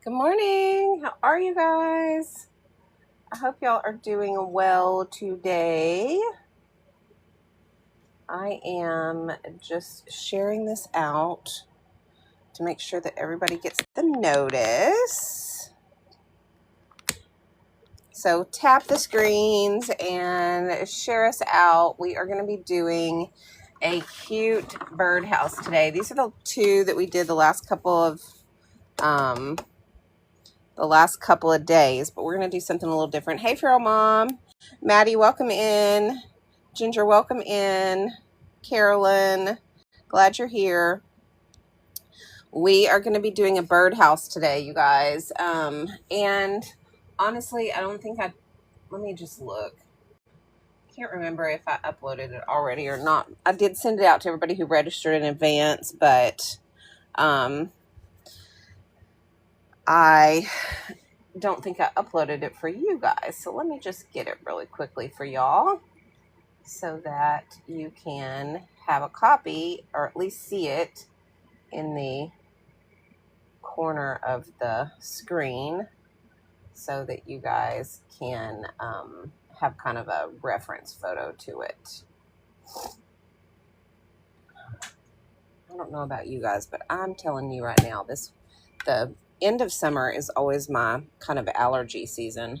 Good morning. How are you guys? I hope y'all are doing well today. I am just sharing this out to make sure that everybody gets the notice. So tap the screens and share us out. We are going to be doing a cute birdhouse today. These are the two that we did the last couple of days, but we're going to do something a little different. Hey, Feral Mom. Maddie, welcome in. Ginger, welcome in. Carolyn, glad you're here. We are going to be doing a birdhouse today, you guys. And honestly, I don't think let me just look. Can't remember if I uploaded it already or not. I did send it out to everybody who registered in advance, but I don't think I uploaded it for you guys. So let me just get it really quickly for y'all so that you can have a copy or at least see it in the corner of the screen so that you guys can have kind of a reference photo to it. I don't know about you guys, but I'm telling you right now, the end of summer is always my kind of allergy season.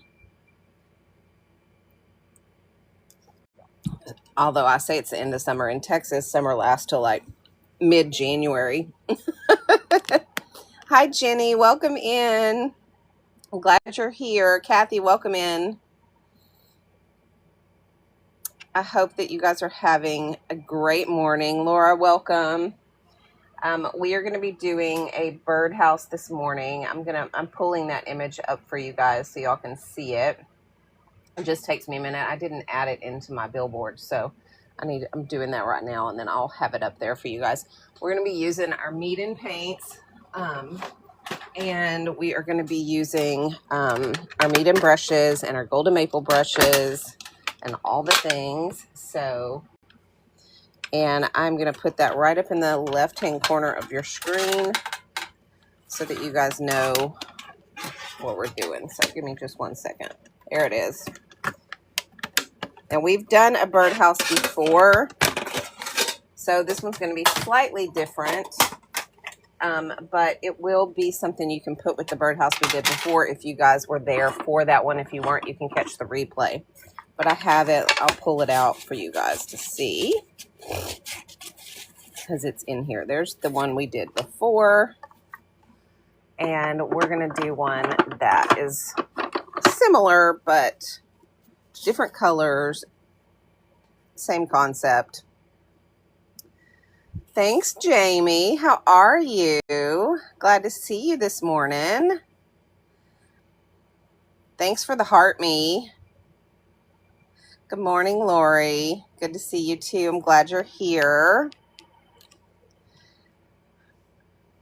Although I say it's the end of summer. In Texas, summer lasts till like mid-January. Hi, Jenny. Welcome in. I'm glad you're here. Kathy, welcome in. I hope that you guys are having a great morning. Laura, welcome. We are going to be doing a birdhouse this morning. I'm pulling that image up for you guys so y'all can see it. It just takes me a minute. I didn't add it into my billboard, so I'm doing that right now, and then I'll have it up there for you guys. We're going to be using our meat and paints, and we are going to be using our meat and brushes and our golden maple brushes and all the things. And I'm going to put that right up in the left-hand corner of your screen so that you guys know what we're doing. So give me just 1 second. There it is. And we've done a birdhouse before, so this one's going to be slightly different, but it will be something you can put with the birdhouse we did before if you guys were there for that one. If you weren't, you can catch the replay. But I have it. I'll pull it out for you guys to see because it's in here. There's the one we did before, and we're going to do one that is similar but different colors, same concept. Thanks, Jamie. How are you? Glad to see you this morning. Thanks for the heart me. Good morning, Lori. Good to see you too. I'm glad you're here.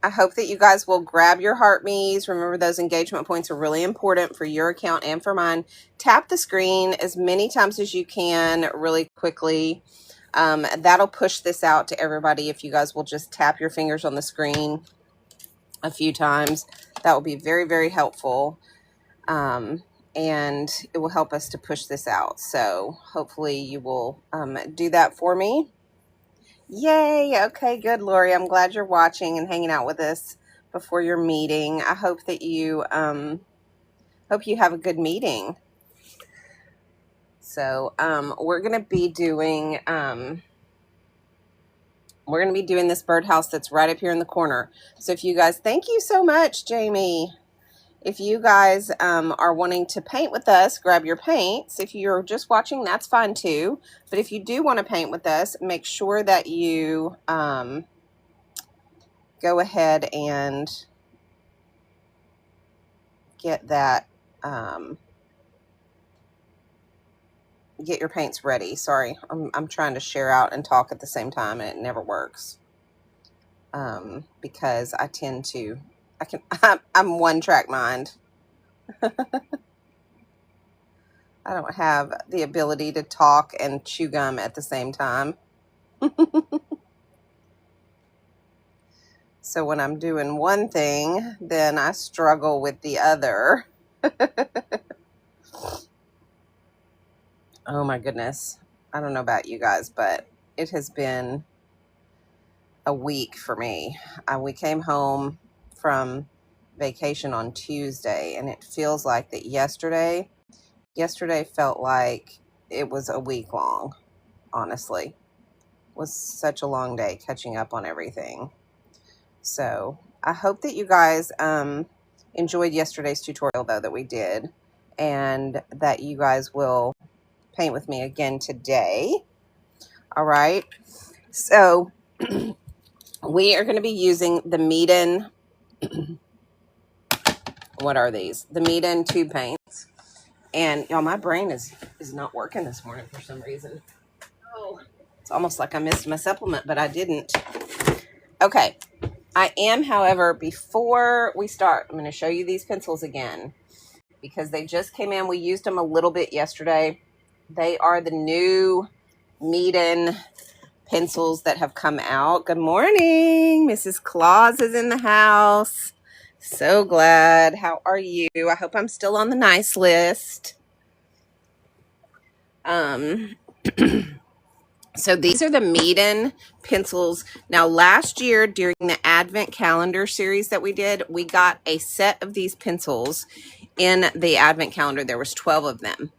I hope that you guys will grab your heart me's. Remember, those engagement points are really important for your account and for mine. Tap the screen as many times as you can really quickly. That'll push this out to everybody. If you guys will just tap your fingers on the screen a few times, that will be very, very helpful. And it will help us to push this out. So hopefully you will do that for me. Yay. Okay, good, Lori. I'm glad you're watching and hanging out with us before your meeting. I hope that you have a good meeting. So we're going to be doing this birdhouse that's right up here in the corner. So if you guys, thank you so much, Jamie. If you guys are wanting to paint with us, grab your paints. If you're just watching, that's fine too. But if you do want to paint with us, make sure that you go ahead and get that, get your paints ready. Sorry, I'm trying to share out and talk at the same time, and it never works because I'm one track mind. I don't have the ability to talk and chew gum at the same time. So when I'm doing one thing, then I struggle with the other. Oh my goodness. I don't know about you guys, but it has been a week for me. We came home from vacation on Tuesday, and it feels like that yesterday felt like it was a week long, honestly. It was such a long day catching up on everything. So I hope that you guys enjoyed yesterday's tutorial, though, that we did, and that you guys will paint with me again today. All right. So we are going to be using the Meeden. What are these? The Meeden tube paints. And y'all, my brain is not working this morning for some reason. Oh, it's almost like I missed my supplement, but I didn't. Okay. I am, however, before we start, I'm going to show you these pencils again because they just came in. We used them a little bit yesterday. They are the new Meeden pencils that have come out. Good morning. Mrs. Claus is in the house. So glad. How are you? I hope I'm still on the nice list. So these are the Meeden pencils. Now, last year during the Advent calendar series that we did, we got a set of these pencils in the Advent calendar. There was 12 of them.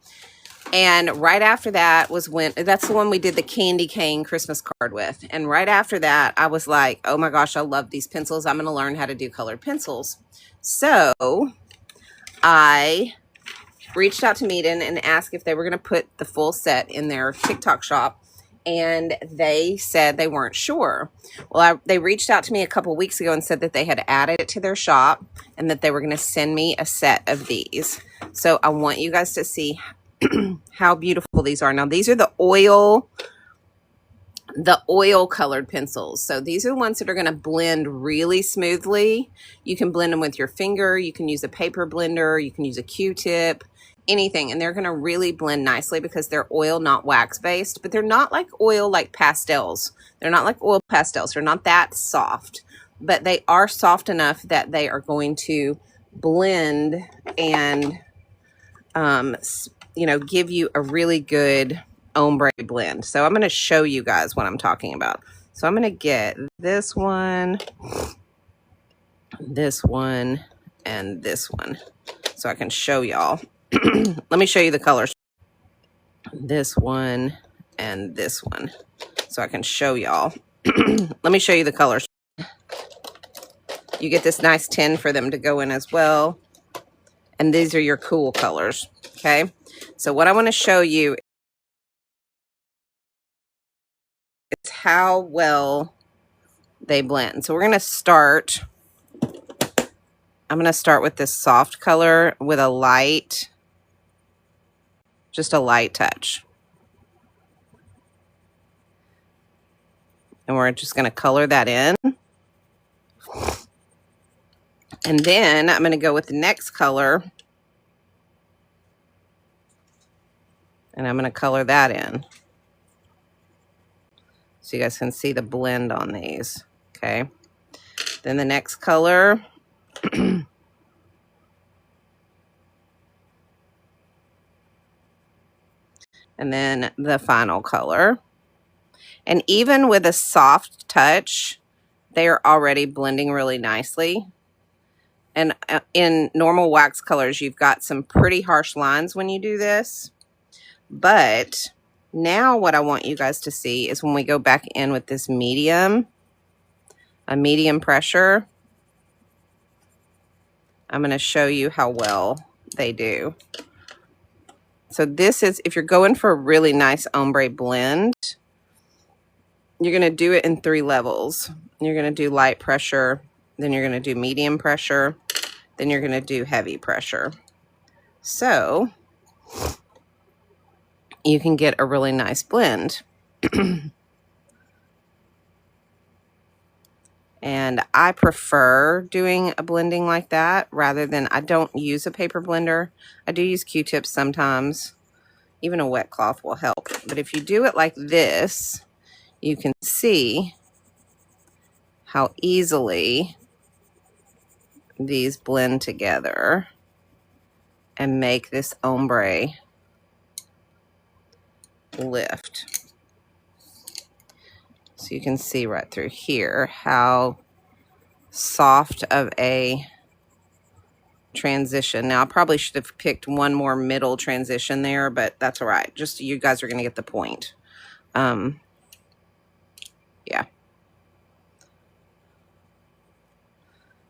And right after that was when, that's the one we did the candy cane Christmas card with. And right after that, I was like, oh my gosh, I love these pencils. I'm going to learn how to do colored pencils. So I reached out to Meeden and asked if they were going to put the full set in their TikTok shop. And they said they weren't sure. Well, they reached out to me a couple weeks ago and said that they had added it to their shop and that they were going to send me a set of these. So I want you guys to see how beautiful these are. Now, these are the oil colored pencils. So these are the ones that are going to blend really smoothly. You can blend them with your finger. You can use a paper blender. You can use a Q-tip, anything. And they're going to really blend nicely because they're oil, not wax based, but they're not like oil like pastels. They're not like oil pastels. They're not that soft, but they are soft enough that they are going to blend and, give you a really good ombre blend. So I'm going to show you guys what I'm talking about. So I'm going to get this one, and this one, so I can show y'all. Let me show you the colors. This one and this one, so I can show y'all. Let me show you the colors. You get this nice tin for them to go in as well. And these are your cool colors. Okay. So what I want to show you is how well they blend. So we're going to start. I'm going to start with this soft color with a light, just a light touch. And we're just going to color that in. And then I'm going to go with the next color. And I'm going to color that in. So you guys can see the blend on these. Okay. Then the next color. And then the final color. And even with a soft touch, they are already blending really nicely. And in normal wax colors, you've got some pretty harsh lines when you do this. But now what I want you guys to see is when we go back in with this medium, a medium pressure, I'm going to show you how well they do. So this is, if you're going for a really nice ombre blend, you're going to do it in 3 levels. You're going to do light pressure, then you're going to do medium pressure, then you're going to do heavy pressure. So you can get a really nice blend. And I prefer doing a blending like that rather than, I don't use a paper blender. I do use Q-tips sometimes. Even a wet cloth will help. But if you do it like this, you can see how easily these blend together and make this ombre lift. So you can see right through here how soft of a transition. Now I probably should have picked one more middle transition there, but that's all right. Just you guys are going to get the point. Yeah.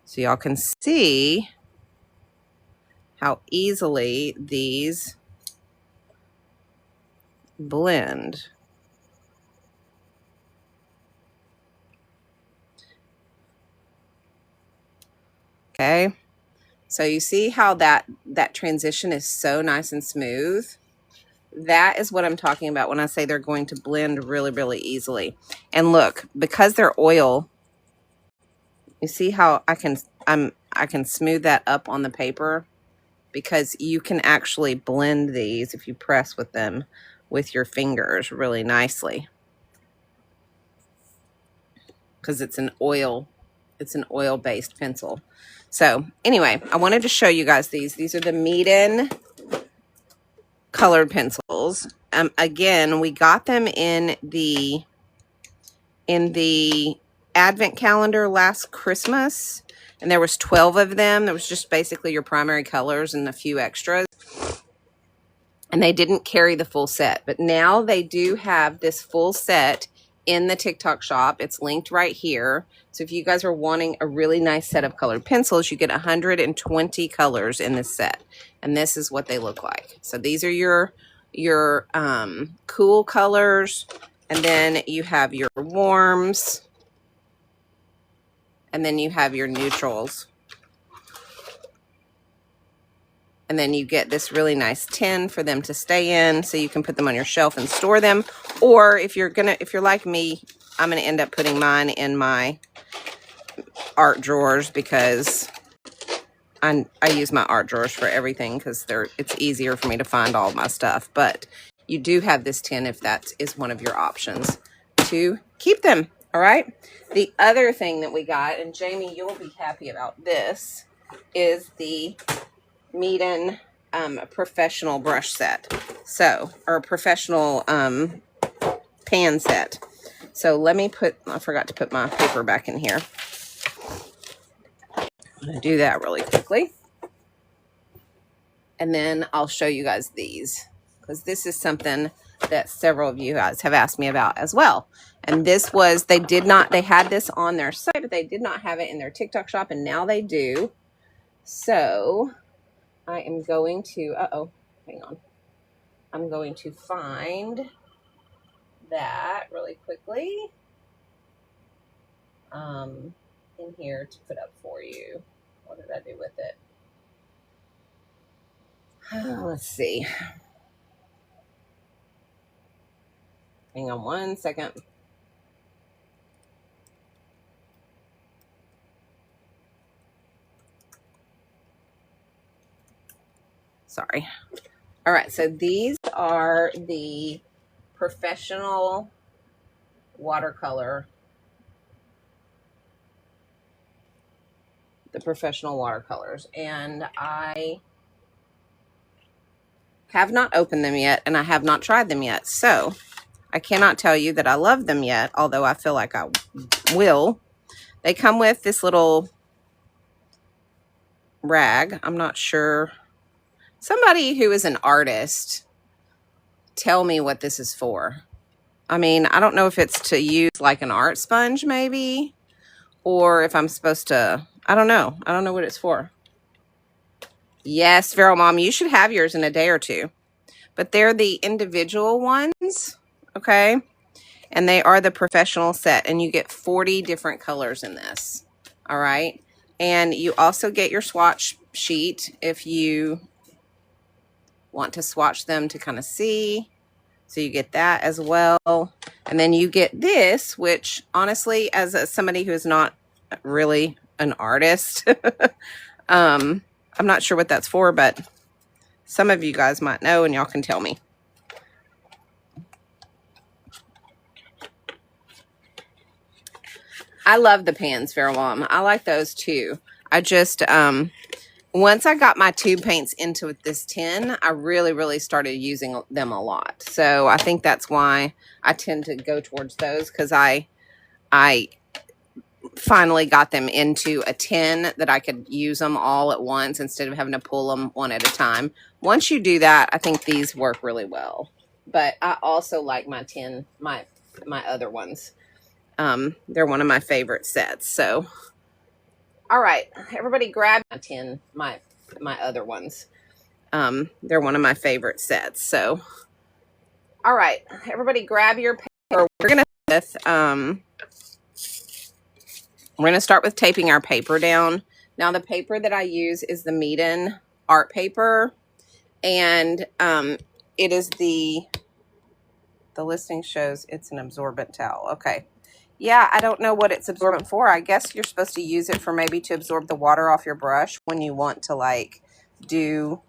So y'all can see how easily these blend. Okay. So you see how that transition is so nice and smooth? That is what I'm talking about when I say they're going to blend really, really easily. And look, because they're oil, you see how I can smooth that up on the paper, because you can actually blend these if you press with them with your fingers really nicely. Because it's an oil-based pencil. So anyway, I wanted to show you guys these. These are the Meeden colored pencils. Again, we got them in the advent calendar last Christmas, and there was 12 of them. There was just basically your primary colors and a few extras. And they didn't carry the full set, but now they do have this full set in the TikTok shop. It's linked right here. So if you guys are wanting a really nice set of colored pencils, you get 120 colors in this set. And this is what they look like. So these are your cool colors. And then you have your warms. And then you have your neutrals. And then you get this really nice tin for them to stay in, so you can put them on your shelf and store them. Or if you're like me, I'm gonna end up putting mine in my art drawers, because I use my art drawers for everything, because it's easier for me to find all my stuff. But you do have this tin if that is one of your options to keep them. All right. The other thing that we got, and Jamie, you'll be happy about this, is the Meeden professional brush set. So, or professional pan set. So let me I forgot to put my paper back in here. I'm gonna do that really quickly. And then I'll show you guys these, because this is something that several of you guys have asked me about as well. And this was, they had this on their site, but they did not have it in their TikTok shop, and now they do. So I am going to, hang on. I'm going to find that really quickly in here to put up for you. What did I do with it? Let's see. Hang on one second. Sorry. All right, so these are the professional watercolor. The professional watercolors. And I have not opened them yet, and I have not tried them yet. So I cannot tell you that I love them yet, although I feel like I will. They come with this little rag. I'm not sure. Somebody who is an artist, tell me what this is for. I mean, I don't know if it's to use like an art sponge maybe, or if I'm supposed to, I don't know. I don't know what it's for. Yes, Feral Mom, you should have yours in a day or two. But they're the individual ones, okay? And they are the professional set, and you get 40 different colors in this, all right? And you also get your swatch sheet if you want to swatch them to kind of see. So you get that as well. And then you get this, which honestly, as somebody who is not really an artist, I'm not sure what that's for, but some of you guys might know, and y'all can tell me. I love the pans, Fairwalm. I like those too. I just, once I got my tube paints into this tin, I really started using them a lot. So I think that's why I tend to go towards those, because I finally got them into a tin that I could use them all at once instead of having to pull them one at a time. Once you do that, I think these work really well. But I also like my tin, my other ones. They're one of my favorite sets. So, all right, everybody grab my tin, my other ones. They're one of my favorite sets. So, all right, everybody grab your paper. We're gonna start with taping our paper down. Now, the paper that I use is the Meeden art paper, and it is the listing shows it's an absorbent towel. Okay. Yeah, I don't know what it's absorbent for. I guess you're supposed to use it for maybe to absorb the water off your brush when you want to like do,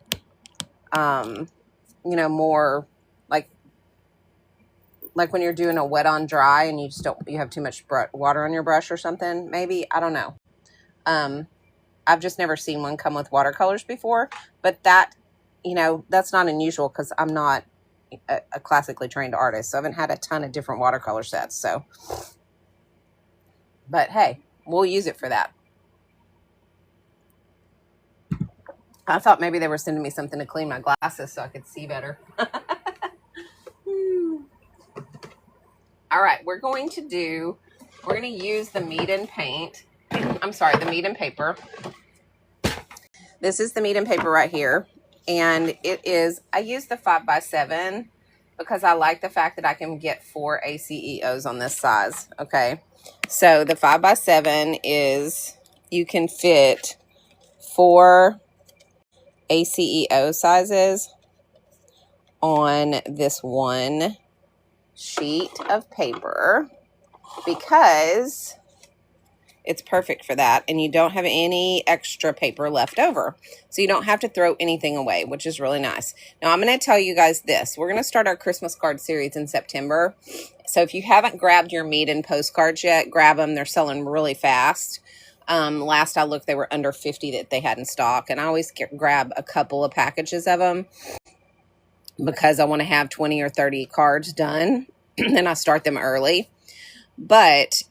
you know, more like when you're doing a wet on dry and you just you have too much water on your brush or something. Maybe, I don't know. I've just never seen one come with watercolors before, but that, you know, that's not unusual because I'm not a classically trained artist. So I haven't had a ton of different watercolor sets. So, but hey, we'll use it for that. I thought maybe they were sending me something to clean my glasses so I could see better. All right, we're going to use the Meeden paint. I'm sorry, the Meeden paper. This is the Meeden paper right here. And it is, I use the 5x7 because I like the fact that I can get 4 ACEOs on this size. Okay. So the 5x7 is, you can fit 4 ACEO sizes on this one sheet of paper because it's perfect for that, and you don't have any extra paper left over, so you don't have to throw anything away, which is really nice. Now I'm going to tell you guys this. We're going to start our Christmas card series in September, so if you haven't grabbed your Meeden postcards yet, grab them. They're selling really fast. Last I looked, they were under 50 that they had in stock, and I always grab a couple of packages of them because I want to have 20 or 30 cards done, and I start them early. But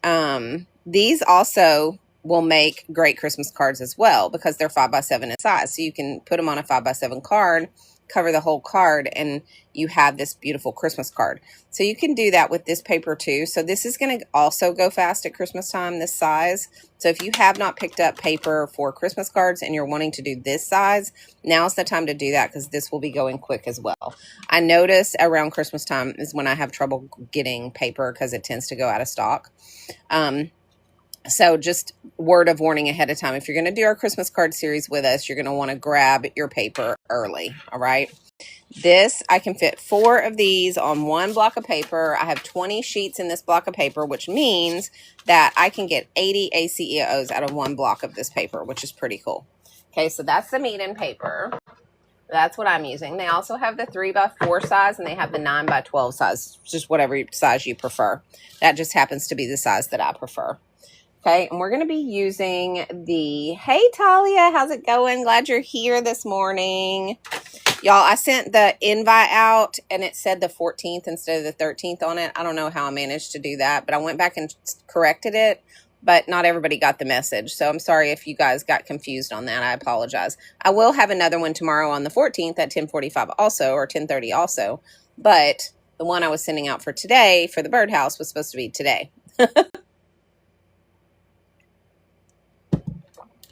these also will make great Christmas cards as well because they're 5x7 in size. So you can put them on a 5x7 card, cover the whole card, and you have this beautiful Christmas card. So you can do that with this paper too. So this is going to also go fast at Christmas time, this size. So if you have not picked up paper for Christmas cards and you're wanting to do this size, now's the time to do that because this will be going quick as well. I notice around Christmas time is when I have trouble getting paper because it tends to go out of stock. So just word of warning ahead of time. If you're going to do our Christmas card series with us, you're going to want to grab your paper early. All right. This, I can fit 4 of these on one block of paper. I have 20 sheets in this block of paper, which means that I can get 80 ACEOs out of one block of this paper, which is pretty cool. Okay. So that's the Meeden paper. That's what I'm using. They also have the 3x4 size and they have the 9x12 size, just whatever size you prefer. That just happens to be the size that I prefer. Okay, and we're going to be using the, hey Talia, how's it going? Glad you're here this morning. Y'all, I sent the invite out and it said the 14th instead of the 13th on it. I don't know how I managed to do that, but I went back and corrected it, but not everybody got the message. So I'm sorry if you guys got confused on that. I apologize. I will have another one tomorrow on the 14th at 10:45 also, or 10:30 also, but the one I was sending out for today for the Birdhouse was supposed to be today.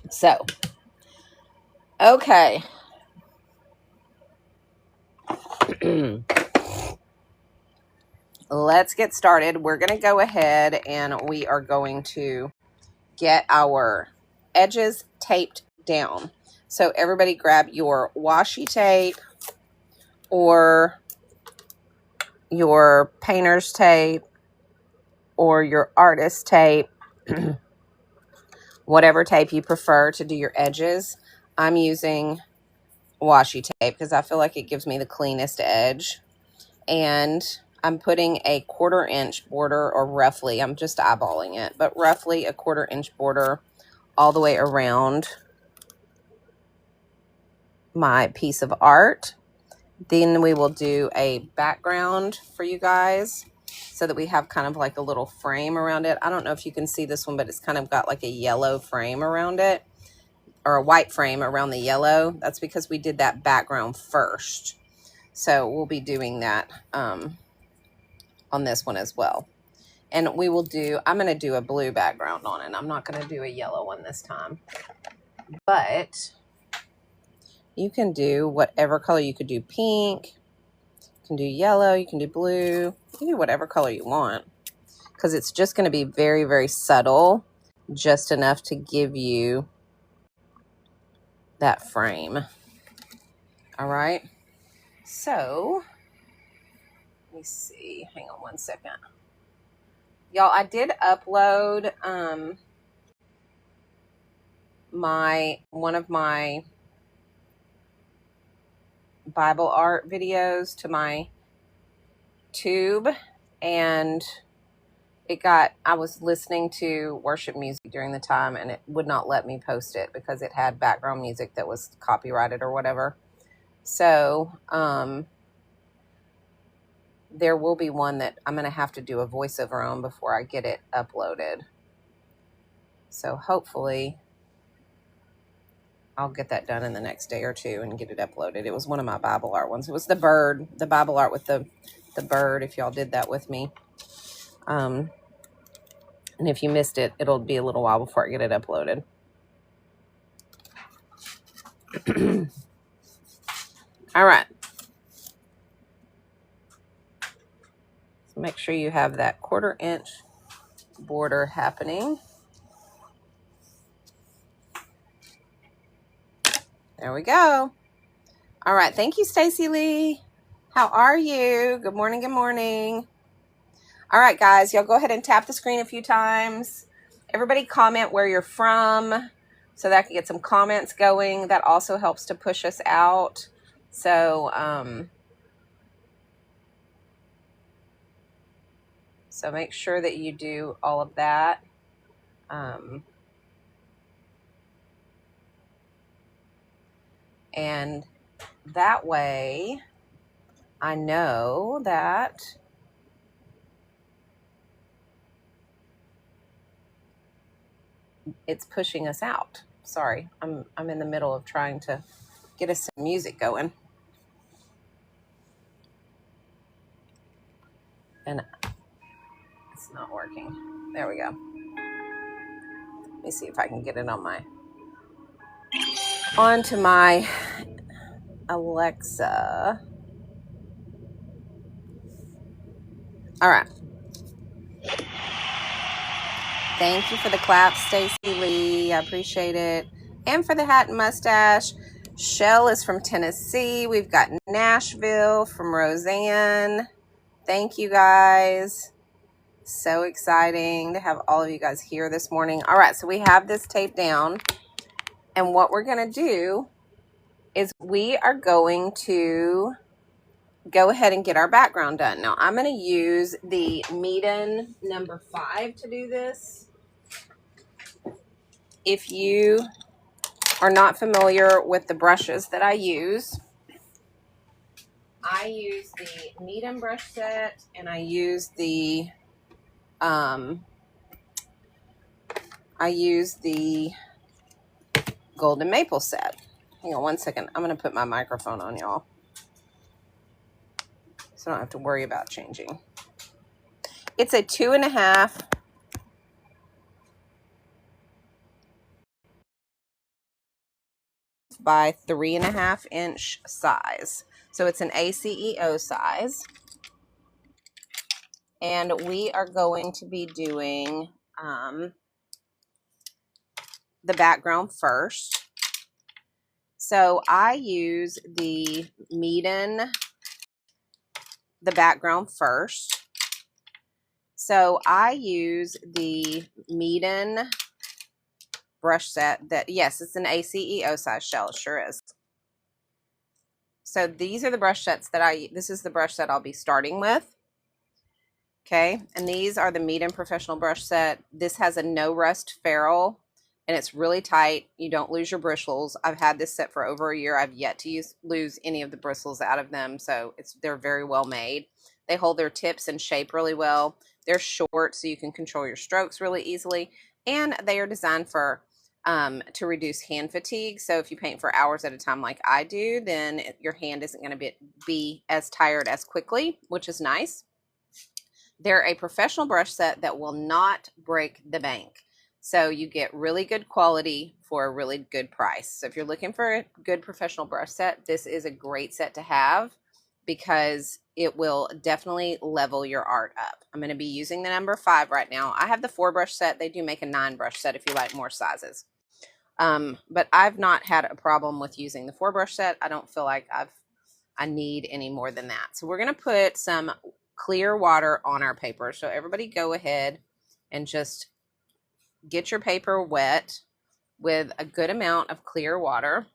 So, okay. Let's get started. We're going to go ahead and we are going to get our edges taped down. So everybody grab your washi tape or your painter's tape or your artist tape. Whatever tape you prefer to do your edges. I'm using washi tape because I feel like it gives me the cleanest edge. And I'm putting a 1/4 inch border, or roughly, I'm just eyeballing it, but roughly a 1/4 inch border all the way around my piece of art. Then we will do a background for you guys so that we have kind of like a little frame around it. I don't know if you can see this one, but it's kind of got like a yellow frame around it, or a white frame around the yellow. That's because we did that background first. So we'll be doing that on this one as well. And we will do, I'm going to do a blue background on it. I'm not going to do a yellow one this time. But you can do whatever color. You could do pink, you can do yellow, you can do blue, you can do whatever color you want, because it's just going to be very, very subtle, just enough to give you that frame. All right. So let me see. Hang on one second. Y'all, I did upload one of my Bible art videos to my tube, and I was listening to worship music during the time, and it would not let me post it because it had background music that was copyrighted or whatever. So there will be one that I'm going to have to do a voiceover on before I get it uploaded. So hopefully I'll get that done in the next day or two and get it uploaded. It was one of my Bible art ones. It was the Bible art with the bird, if y'all did that with me. And if you missed it, it'll be a little while before I get it uploaded. All right. So make sure you have that 1/4 inch border happening. There we go. All right. Thank you, Stacy Lee. How are you? Good morning. Good morning. All right, guys, y'all go ahead and tap the screen a few times. Everybody comment where you're from so that I can get some comments going. That also helps to push us out. So, so make sure that you do all of that. And that way I know that it's pushing us out. Sorry, I'm in the middle of trying to get us some music going. And it's not working. There we go. Let me see if I can get it onto my Alexa. All right. Thank you for the clap, Stacy Lee. I appreciate it. And for the hat and mustache. Shell is from Tennessee. We've got Nashville from Roseanne. Thank you, guys. So exciting to have all of you guys here this morning. All right, so we have this taped down. And what we're going to do is we are going to go ahead and get our background done. Now, I'm going to use the Meeden number 5 to do this. If you are not familiar with the brushes that I use the Meeden brush set, and I use the Golden Maple set. Hang on one second. I'm going to put my microphone on, y'all, so I don't have to worry about changing. It's a 2.5 by 3.5 inch size. So it's an ACEO size. And we are going to be doing the background first. So I use the Meeden, the background first. So I use the Meeden brush set that, yes, it's an ACEO size, Shell, it sure is. So these are the brush sets that this is the brush set I'll be starting with. Okay, and these are the Meet and Professional Brush Set. This has a no rust ferrule, and it's really tight. You don't lose your bristles. I've had this set for over a year. I've yet to lose any of the bristles out of them, so they're very well made. They hold their tips and shape really well. They're short, so you can control your strokes really easily, and they are designed for to reduce hand fatigue. So if you paint for hours at a time like I do, then your hand isn't going to be as tired as quickly, which is nice. They're a professional brush set that will not break the bank. So you get really good quality for a really good price. So if you're looking for a good professional brush set, this is a great set to have because it will definitely level your art up. I'm going to be using the number 5 right now. I have the 4 brush set. They do make a 9 brush set if you like more sizes. But I've not had a problem with using the 4 brush set. I don't feel like I need any more than that. So we're going to put some clear water on our paper. So everybody go ahead and just get your paper wet with a good amount of clear water,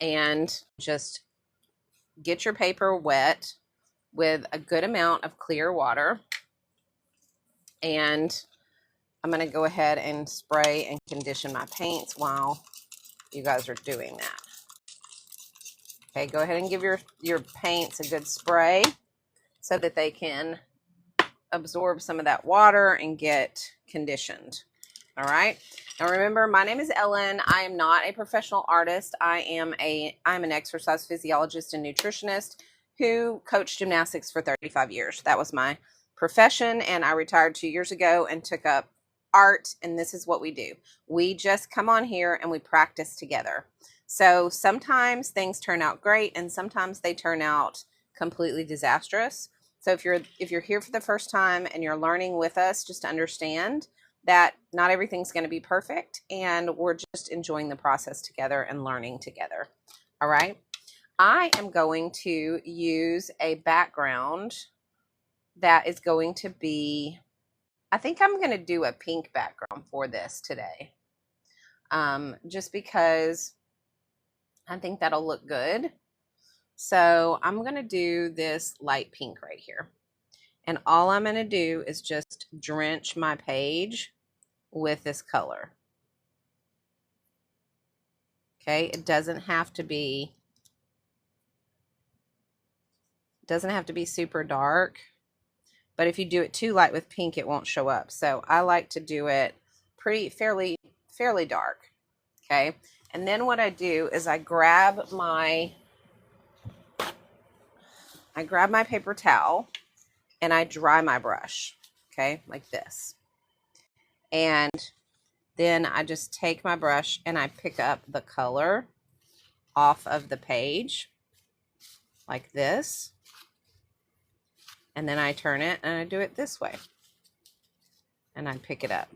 and just get your paper wet with a good amount of clear water. And I'm going to go ahead and spray and condition my paints while you guys are doing that. Okay, go ahead and give your paints a good spray so that they can absorb some of that water and get conditioned. All right. Now remember, my name is Ellen. I am not a professional artist. I'm an exercise physiologist and nutritionist who coached gymnastics for 35 years. That was my profession, and I retired 2 years ago and took up art, and this is what we do. We just come on here and we practice together. So sometimes things turn out great, and sometimes they turn out completely disastrous. So if you're here for the first time and you're learning with us, just understand that not everything's going to be perfect, and we're just enjoying the process together and learning together. All right. I am going to use a background that is going to be, I think I'm going to do a pink background for this today. Just because I think that'll look good. So I'm going to do this light pink right here. And all I'm going to do is just drench my page with this color. Okay, it doesn't have to be super dark, but if you do it too light with pink, it won't show up. So I like to do it fairly dark. Okay, and then what I do is I grab my paper towel and I dry my brush, okay, like this. And then I just take my brush and I pick up the color off of the page like this. And then I turn it and I do it this way. And I pick it up.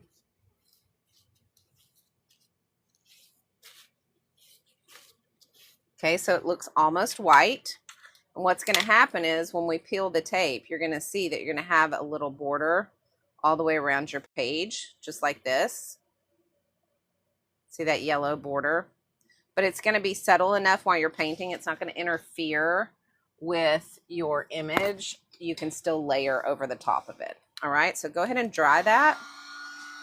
Okay, so it looks almost white. And what's going to happen is when we peel the tape, you're going to see that you're going to have a little border all the way around your page, just like this. See that yellow border? But it's going to be subtle enough while you're painting. It's not going to interfere with your image. You can still layer over the top of it. All right, so go ahead and dry that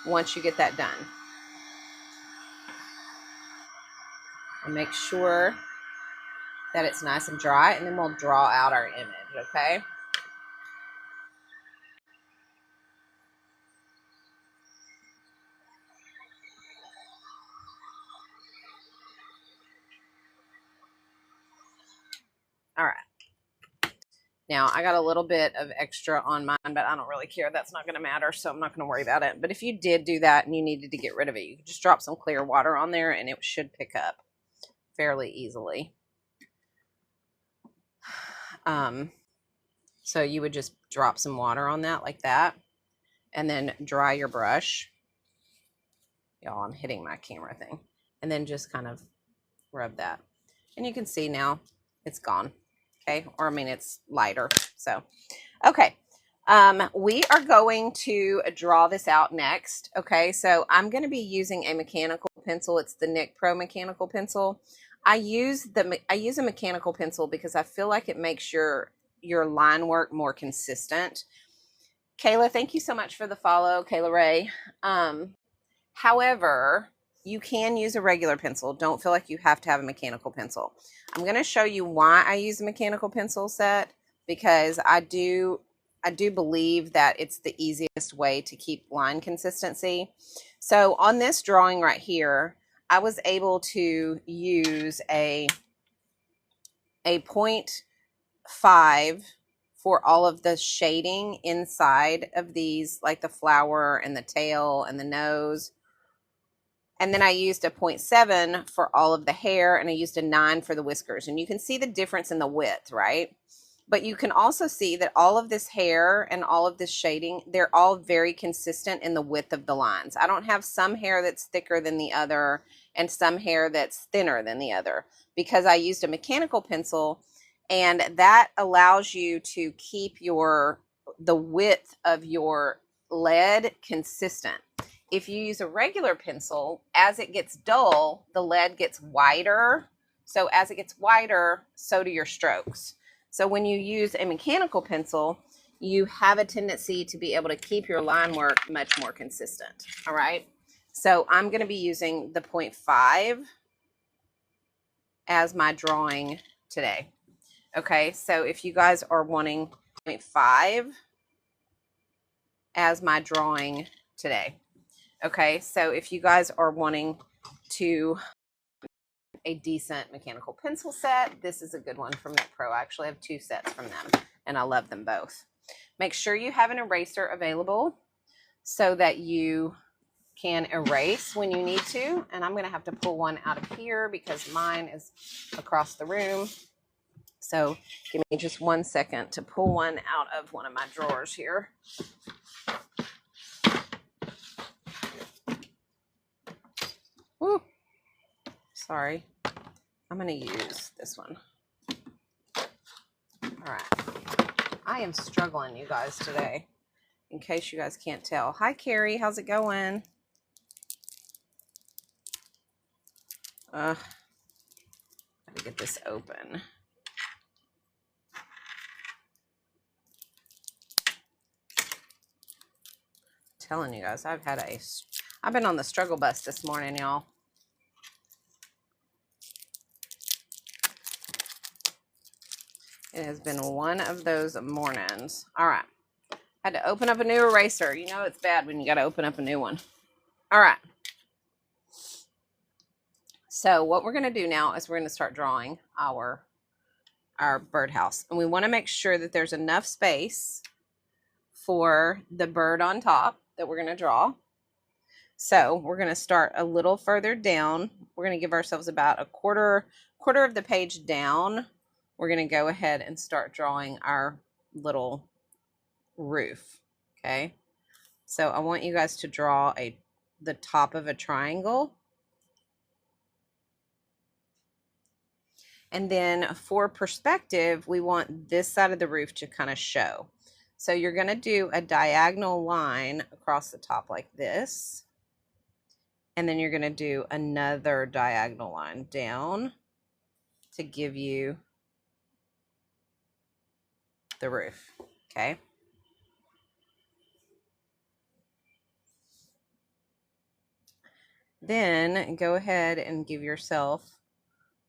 once you get that done. And make sure that it's nice and dry, and then we'll draw out our image, okay? All right. Now, I got a little bit of extra on mine, but I don't really care. That's not going to matter, so I'm not going to worry about it. But if you did do that and you needed to get rid of it, you could just drop some clear water on there, and it should pick up fairly easily. So you would just drop some water on that like that, and then dry your brush. Y'all, I'm hitting my camera thing. And then just kind of rub that. And you can see now it's gone. Okay, or I mean it's lighter. So, okay, we are going to draw this out next. Okay, so I'm going to be using a mechanical pencil. It's the NIC Pro mechanical pencil. I use a mechanical pencil because I feel like it makes your line work more consistent. Kayla, thank you so much for the follow, Kayla Ray. However, you can use a regular pencil. Don't feel like you have to have a mechanical pencil. I'm going to show you why I use a mechanical pencil set, because I do believe that it's the easiest way to keep line consistency. So on this drawing right here, I was able to use a 0.5 for all of the shading inside of these, like the flower and the tail and the nose. And then I used a 0.7 for all of the hair, and I used a 9 for the whiskers. And you can see the difference in the width, right? But you can also see that all of this hair and all of this shading, they're all very consistent in the width of the lines. I don't have some hair that's thicker than the other and some hair that's thinner than the other, because I used a mechanical pencil, and that allows you to keep the width of your lead consistent. If you use a regular pencil, as it gets dull, the lead gets wider. So as it gets wider, so do your strokes. So when you use a mechanical pencil, you have a tendency to be able to keep your line work much more consistent. All right. So I'm going to be using the 0.5 as my drawing today. Okay. So if you guys are wanting 0.5 as my drawing today. Okay, so if you guys are wanting to a decent mechanical pencil set, this is a good one from Net Pro. I actually have 2 sets from them, and I love them both. Make sure you have an eraser available so that you can erase when you need to. And I'm going to have to pull one out of here because mine is across the room. So give me just 1 second to pull one out of one of my drawers here. Woo. Sorry. I'm going to use this one. All right. I am struggling, you guys, today, in case you guys can't tell. Hi, Carrie. How's it going? Let me get this open. I'm telling you guys, I've been on the struggle bus this morning, y'all. It has been one of those mornings. All right. Had to open up a new eraser. You know it's bad when you got to open up a new one. All right. So what we're going to do now is we're going to start drawing our birdhouse. And we want to make sure that there's enough space for the bird on top that we're going to draw. So we're going to start a little further down. We're going to give ourselves about a quarter of the page down. We're going to go ahead and start drawing our little roof. Okay. So I want you guys to draw the top of a triangle. And then for perspective, we want this side of the roof to kind of show. So you're going to do a diagonal line across the top like this. And then you're going to do another diagonal line down to give you the roof. Okay. Then go ahead and give yourself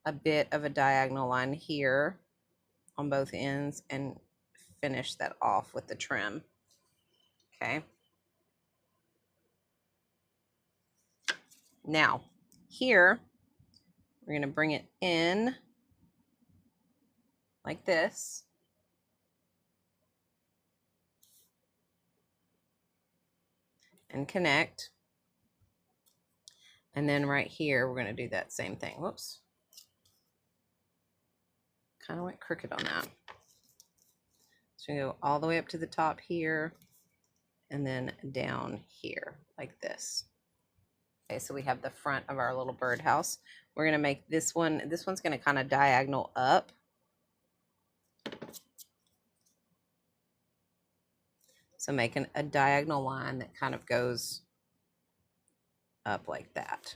a bit of a diagonal line here on both ends and finish that off with the trim. Okay. Now, here, we're going to bring it in like this. And connect. And then right here, we're going to do that same thing. Whoops. Kind of went crooked on that. So we go all the way up to the top here and then down here like this. Okay, so we have the front of our little birdhouse. We're going to make this one's going to kind of diagonal up. So making a diagonal line that kind of goes up like that.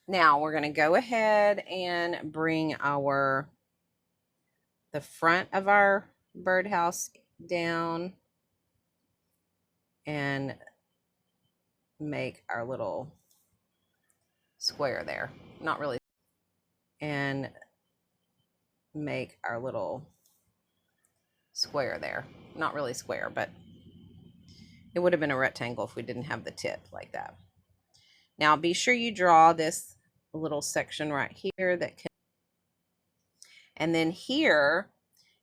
Now we're going to go ahead and bring the front of our birdhouse down and make our little square there. Not really. And make our little square there. Not really square, but it would have been a rectangle if we didn't have the tip like that. Now be sure you draw this little section right here that can, and then here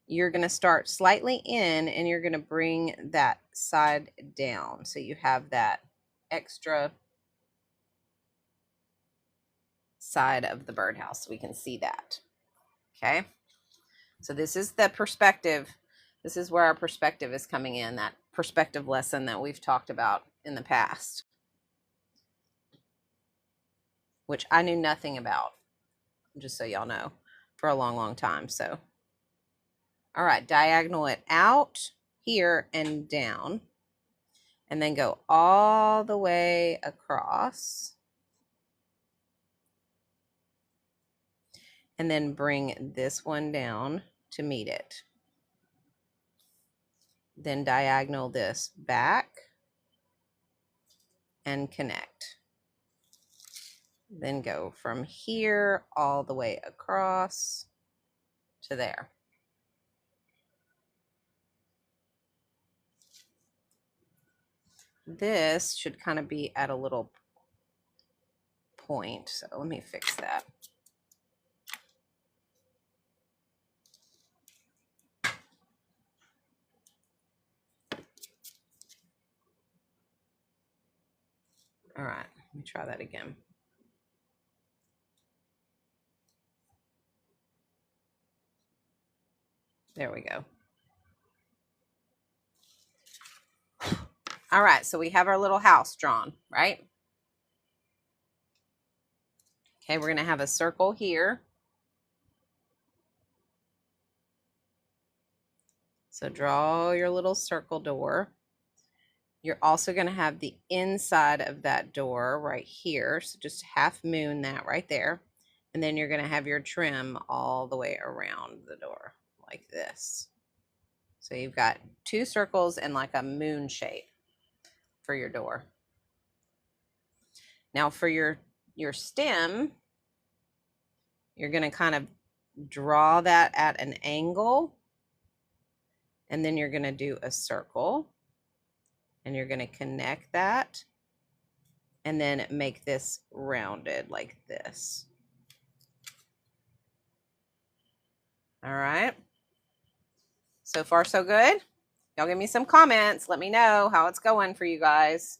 you're going to start slightly in and you're going to bring that side down so you have that extra side of the birdhouse so we can see that. Okay, so this is the perspective. This is where our perspective is coming in, that perspective lesson that we've talked about in the past, which I knew nothing about, just so y'all know, for a long time. So all right, diagonal it out here and down, and then go all the way across, and then bring this one down to meet it. Then diagonal this back and connect. Then go from here all the way across to there. This should kind of be at a little point, so let me fix that. All right, let me try that again. There we go. All right, so we have our little house drawn, right? Okay, we're going to have a circle here. So draw your little circle door. You're also going to have the inside of that door right here. So just half moon that right there. And then you're going to have your trim all the way around the door like this. So you've got two circles and like a moon shape for your door. Now for your stem, you're going to kind of draw that at an angle. And then you're going to do a circle. And you're going to connect that and then make this rounded like this. All right. So far, so good. Y'all give me some comments. Let me know how it's going for you guys.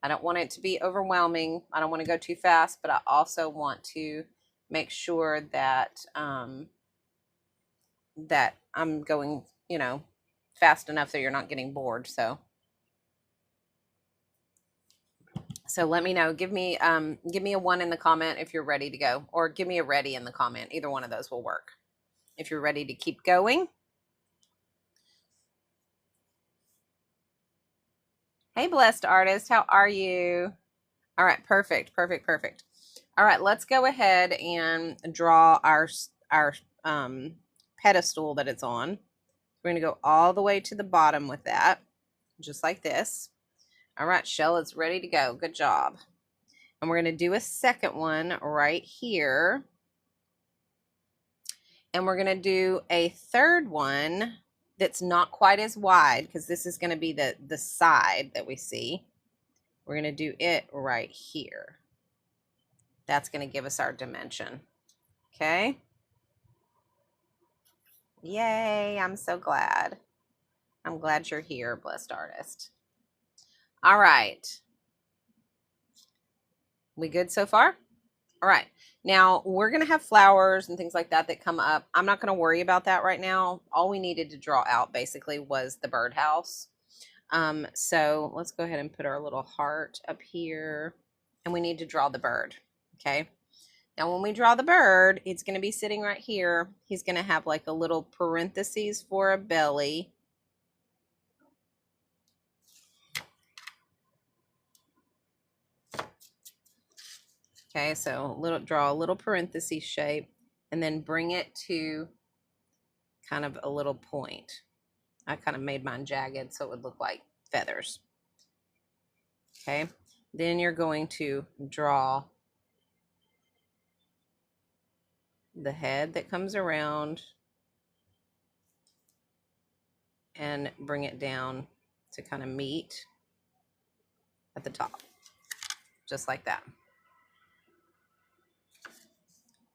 I don't want it to be overwhelming. I don't want to go too fast, but I also want to make sure that that I'm going, you know, fast enough that you're not getting bored. So let me know. Give me a 1 in the comment if you're ready to go, or give me a ready in the comment. Either one of those will work. If you're ready to keep going. Hey, blessed artist, how are you? All right, perfect. All right, let's go ahead and draw our pedestal that it's on. We're going to go all the way to the bottom with that, just like this. All right, Shell, it's ready to go. Good job. And we're going to do a second one right here. And we're going to do a third one that's not quite as wide, because this is going to be the side that we see. We're going to do it right here. That's going to give us our dimension. Okay. Yay, I'm so glad. I'm glad you're here, blessed artist. All right. We good so far? All right. Now we're going to have flowers and things like that that come up. I'm not going to worry about that right now. All we needed to draw out basically was the birdhouse. So let's go ahead and put our little heart up here, and we need to draw the bird. Okay. Now when we draw the bird, it's going to be sitting right here. He's going to have like a little parentheses for a belly. Okay, so draw a little parenthesis shape and then bring it to kind of a little point. I kind of made mine jagged so it would look like feathers. Okay, then you're going to draw the head that comes around and bring it down to kind of meet at the top, just like that.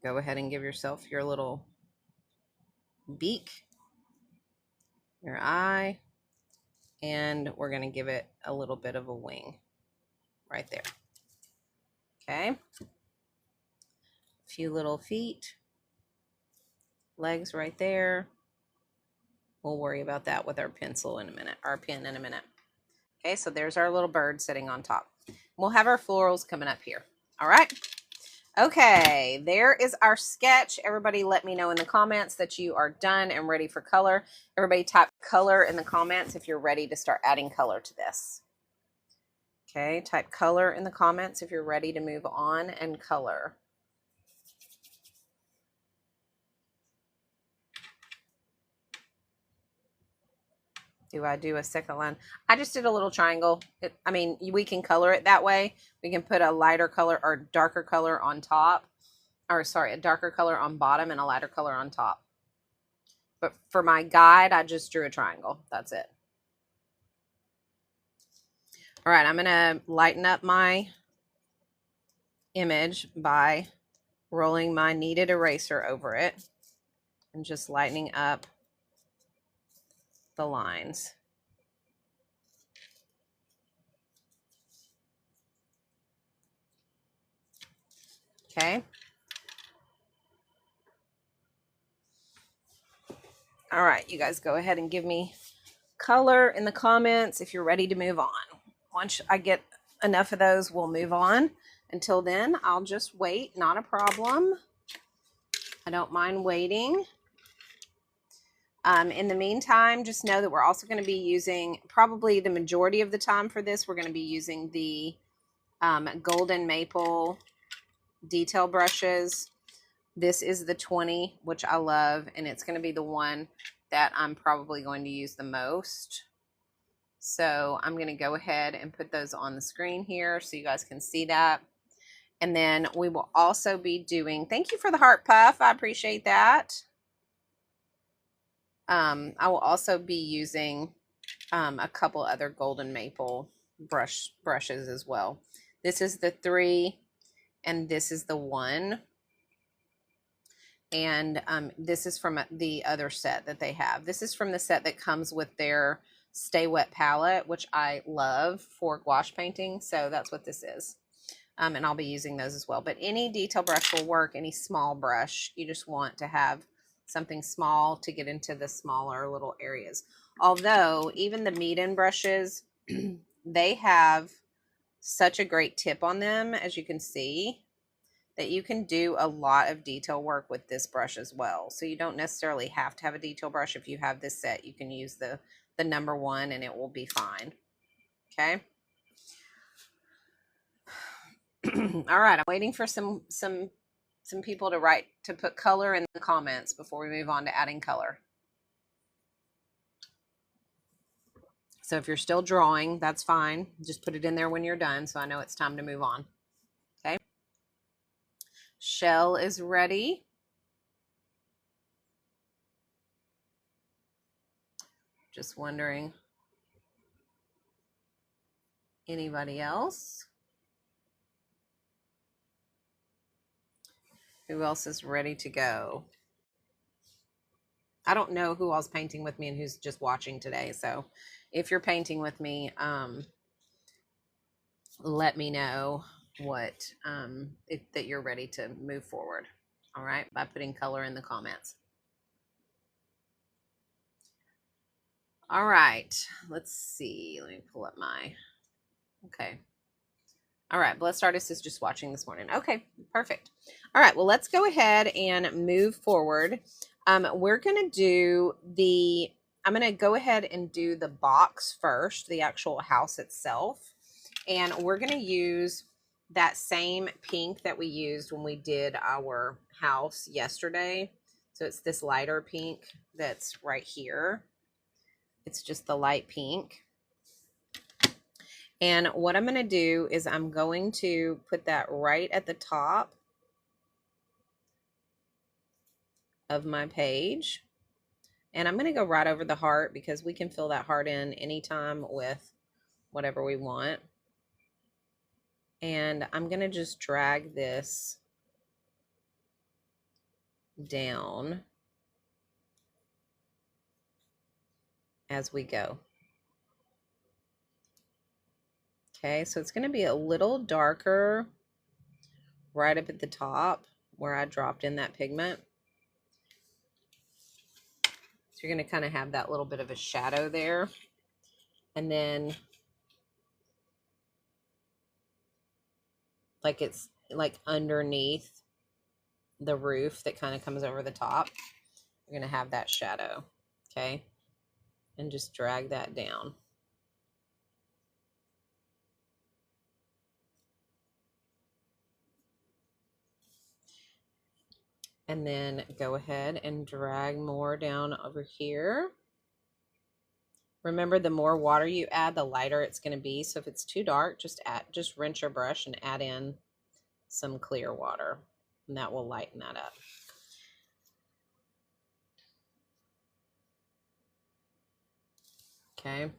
Go ahead and give yourself your little beak, your eye, and we're going to give it a little bit of a wing right there. Okay, a few little feet, legs right there. We'll worry about that with our pencil in a minute, our pen in a minute. Okay, so there's our little bird sitting on top. We'll have our florals coming up here. All right. Okay, there is our sketch. Everybody let me know in the comments that you are done and ready for color. Everybody type color in the comments if you're ready to start adding color to this. Okay, type color in the comments if you're ready to move on and color. Do I do a second line? I just did a little triangle. I mean, we can color it that way. We can put a lighter color or darker color on top. Or sorry, a darker color on bottom and a lighter color on top. But for my guide, I just drew a triangle. That's it. All right, I'm going to lighten up my image by rolling my kneaded eraser over it and just lightening up the lines. Okay. All right, you guys go ahead and give me color in the comments if you're ready to move on. Once I get enough of those, we'll move on. Until then, I'll just wait. Not a problem. I don't mind waiting. In the meantime, just know that we're also going to be using, probably the majority of the time for this, we're going to be using the golden maple detail brushes. This is the 20, which I love, and it's going to be the one that I'm probably going to use the most. So I'm going to go ahead and put those on the screen here so you guys can see that. And then we will also be doing, thank you for the heart puff. I appreciate that. I will also be using a couple other golden maple brushes as well. This is the 3 and this is the 1. And this is from the other set that they have. This is from the set that comes with their Stay Wet palette, which I love for gouache painting. So that's what this is. And I'll be using those as well. But any detail brush will work, any small brush. You just want to have something small to get into the smaller little areas. Although, even the meet-in brushes, they have such a great tip on them, as you can see, that you can do a lot of detail work with this brush as well. So you don't necessarily have to have a detail brush. If you have this set, you can use the number 1 and it will be fine. Okay. All right, I'm waiting for some people to put color in the comments before we move on to adding color. So if you're still drawing, that's fine. Just put it in there when you're done so I know it's time to move on. Okay. Shell is ready. Just wondering, anybody else? Who else is ready to go? I don't know who else painting with me and who's just watching today. So if you're painting with me, let me know what that you're ready to move forward. All right, by putting color in the comments. All right, let's see. Let me pull up my, okay. All right, Blessed Artist is just watching this morning. Okay, perfect. All right, well, let's go ahead and move forward. We're going to do I'm going to go ahead and do the box first, the actual house itself. And we're going to use that same pink that we used when we did our house yesterday. So it's this lighter pink that's right here. It's just the light pink. And what I'm going to do is I'm going to put that right at the top of my page. And I'm going to go right over the heart because we can fill that heart in anytime with whatever we want. And I'm going to just drag this down as we go. Okay, so it's going to be a little darker right up at the top where I dropped in that pigment. So you're going to kind of have that little bit of a shadow there. And then like it's like underneath the roof that kind of comes over the top, you're going to have that shadow. Okay, and just drag that down. And then go ahead and drag more down over here. Remember, the more water you add, the lighter it's going to be. So if it's too dark, just rinse your brush and add in some clear water, and that will lighten that up. Okay.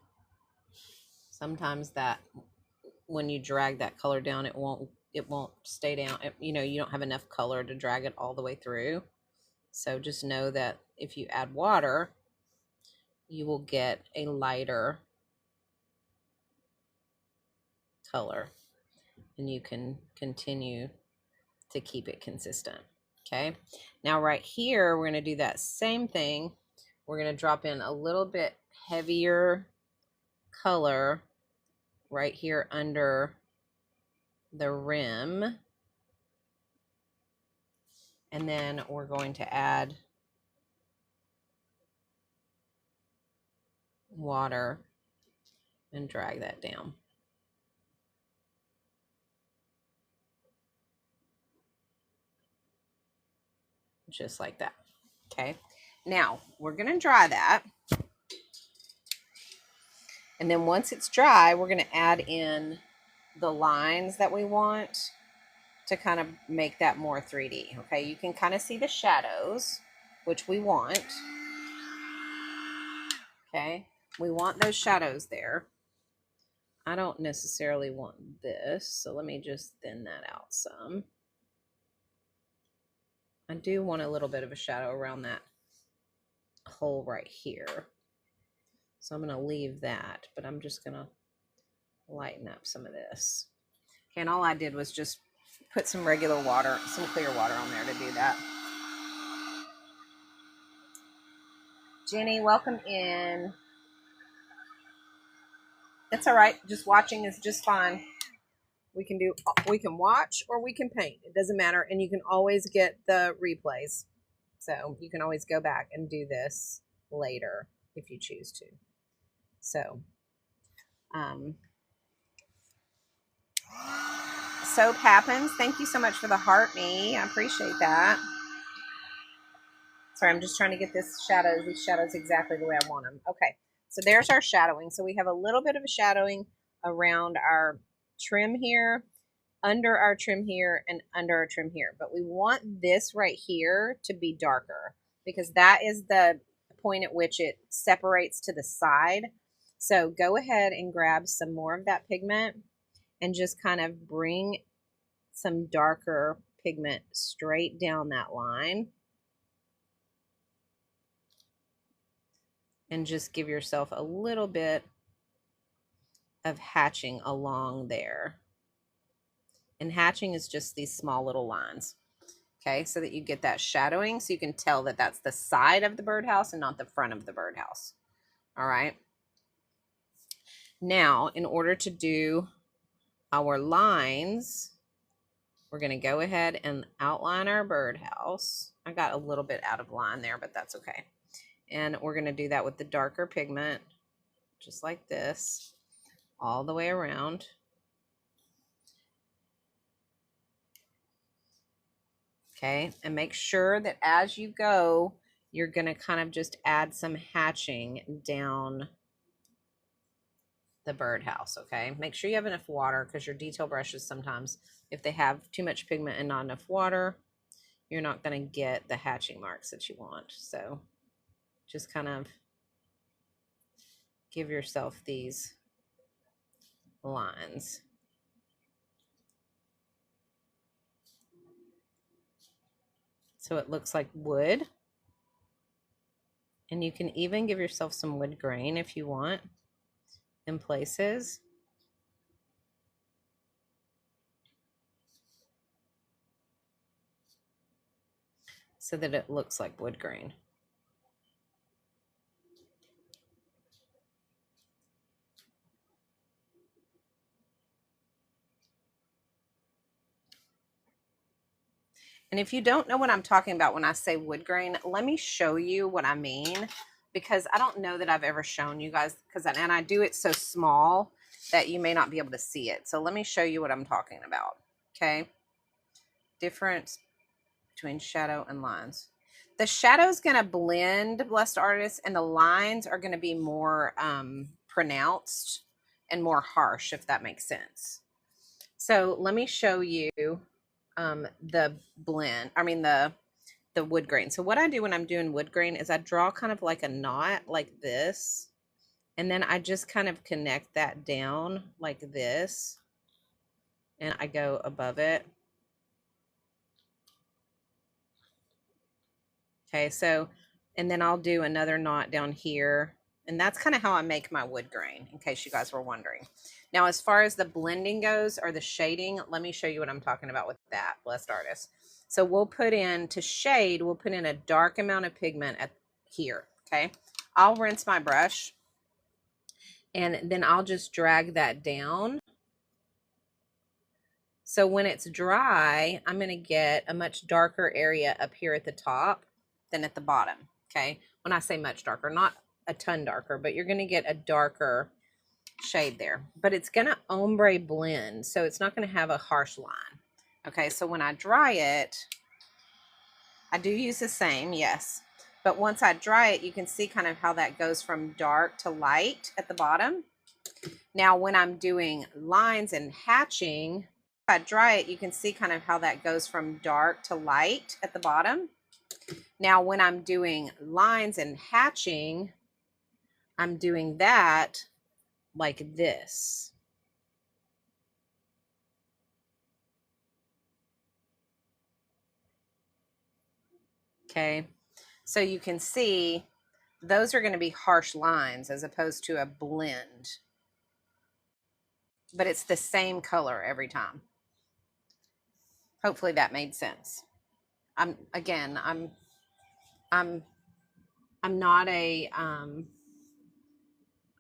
Sometimes that when you drag that color down, it won't stay down. You know, you don't have enough color to drag it all the way through. So just know that if you add water, you will get a lighter color, and you can continue to keep it consistent. Okay, now right here we're going to do that same thing. We're going to drop in a little bit heavier color right here under the rim, and then we're going to add water and drag that down. Just like that. Okay, now we're going to dry that, and then once it's dry, we're going to add in the lines that we want to kind of make that more 3D. Okay, you can kind of see the shadows, which we want. Okay, we want those shadows there. I don't necessarily want this, so let me just thin that out some. I do want a little bit of a shadow around that hole right here. So I'm going to leave that, but I'm just going to lighten up some of this. Okay, and all I did was just put some regular water, some clear water on there to do that. Jenny, welcome in. It's all right. Just watching is just fine. We can watch or we can paint. It doesn't matter. And you can always get the replays. So you can always go back and do this later if you choose to. So, soap happens. Thank you so much for the heart me. I appreciate that. Sorry, I'm just trying to get these shadows exactly the way I want them. Okay, so there's our shadowing. So we have a little bit of a shadowing around our trim here, under our trim here, and under our trim here. But we want this right here to be darker because that is the point at which it separates to the side. So go ahead and grab some more of that pigment and just kind of bring some darker pigment straight down that line. And just give yourself a little bit of hatching along there. And hatching is just these small little lines. Okay, so that you get that shadowing, so you can tell that that's the side of the birdhouse and not the front of the birdhouse. All right. Now, in order to do our lines, we're going to go ahead and outline our birdhouse. I got a little bit out of line there, but that's okay. And we're going to do that with the darker pigment, just like this, all the way around. Okay, and make sure that as you go, you're going to kind of just add some hatching down the birdhouse, okay? Make sure you have enough water, because your detail brushes sometimes, if they have too much pigment and not enough water, you're not going to get the hatching marks that you want. So just kind of give yourself these lines. So it looks like wood. And you can even give yourself some wood grain if you want in places. So that it looks like wood grain. And if you don't know what I'm talking about when I say wood grain, let me show you what I mean, because I don't know that I've ever shown you guys, and I do it so small that you may not be able to see it. So let me show you what I'm talking about. Okay. Difference between shadow and lines. The shadow is going to blend, blessed artists, and the lines are going to be more pronounced and more harsh, if that makes sense. So let me show you the blend, the wood grain. So what I do when I'm doing wood grain is I draw kind of like a knot like this, and then I just kind of connect that down like this, and I go above it. Okay, so, and then I'll do another knot down here, and that's kind of how I make my wood grain, in case you guys were wondering. Now, as far as the blending goes, or the shading, let me show you what I'm talking about with that, blessed artist. So we'll put in, to shade, we'll put in a dark amount of pigment at here, okay? I'll rinse my brush, and then I'll just drag that down. So when it's dry, I'm going to get a much darker area up here at the top than at the bottom, okay? When I say much darker, not a ton darker, but you're going to get a darker shade there. But it's going to ombre blend, so it's not going to have a harsh line. Okay, so when I dry it, I do use the same, yes. But once I dry it, you can see kind of how that goes from dark to light at the bottom. Now, when I'm doing lines and hatching, if I dry it, you can see kind of how that goes from dark to light at the bottom. Now, when I'm doing lines and hatching, I'm doing that like this. Okay, so you can see those are going to be harsh lines as opposed to a blend. But it's the same color every time. Hopefully that made sense. I'm not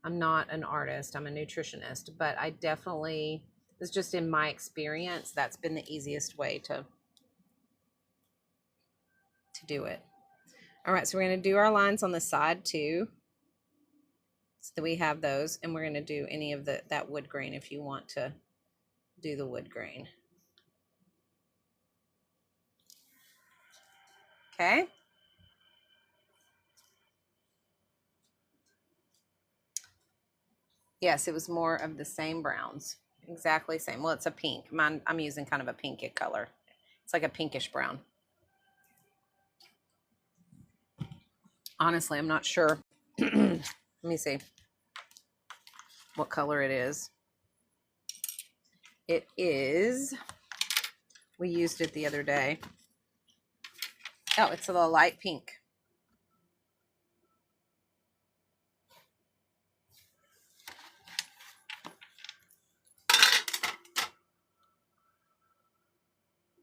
I'm not an artist, I'm a nutritionist, but I definitely, it's just in my experience, that's been the easiest way to do it. All right, so we're going to do our lines on the side too, so that we have those, and we're going to do any of that wood grain if you want to do the wood grain. Okay. Yes, it was more of the same browns. Exactly same. Well, it's a pink. Mine, I'm using kind of a pinky color. It's like a pinkish brown. Honestly, I'm not sure. Let me see what color it is. It is, we used it the other day. Oh, it's a little light pink.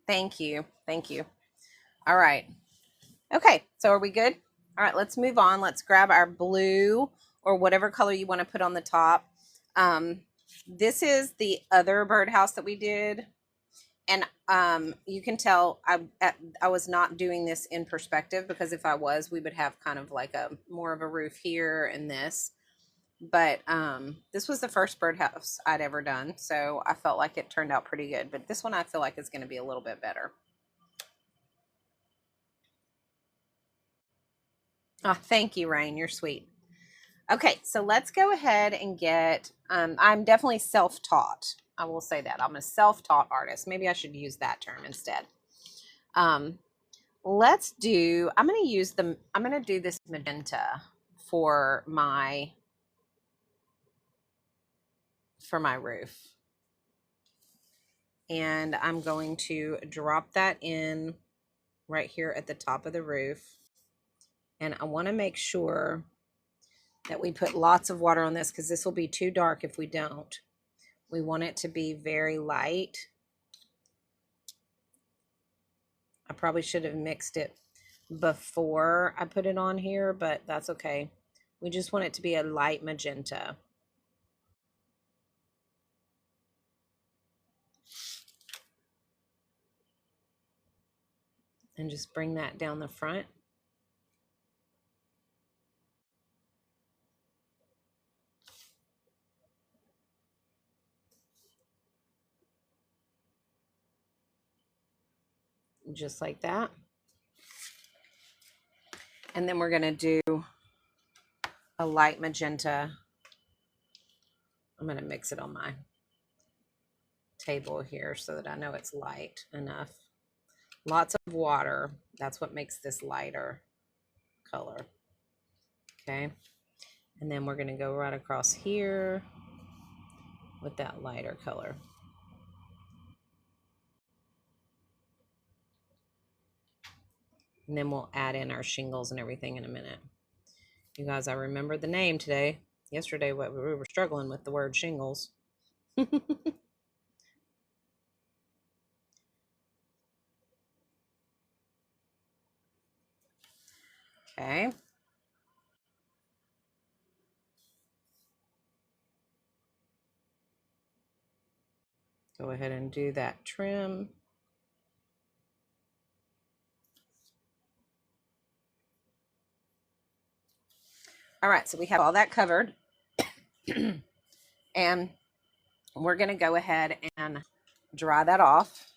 Thank you. Thank you. All right. Okay, so are we good? All right, let's move on. Let's grab our blue or whatever color you want to put on the top. This is the other birdhouse that we did. And you can tell I was not doing this in perspective, because if I was, we would have kind of like a more of a roof here and this. But this was the first birdhouse I'd ever done, so I felt like it turned out pretty good. But this one I feel like is going to be a little bit better. Oh, thank you, Rain. You're sweet. Okay, so let's go ahead and get, I'm definitely self-taught. I will say that. I'm a self-taught artist. Maybe I should use that term instead. Um, I'm going to do this magenta for my, roof. And I'm going to drop that in right here at the top of the roof. And I want to make sure that we put lots of water on this because this will be too dark if we don't. We want it to be very light. I probably should have mixed it before I put it on here, but that's okay. We just want it to be a light magenta. And just bring that down the front. Just like that. And then we're going to do a light magenta. I'm going to mix it on my table here so that I know it's light enough. Lots of water. That's what makes this lighter color. Okay. And then we're going to go right across here with that lighter color. And then we'll add in our shingles and everything in a minute. You guys, I remembered the name today. Yesterday, we were struggling with the word shingles. Okay. Go ahead and do that trim. All right, so we have all that covered. And we're going to go ahead and dry that off.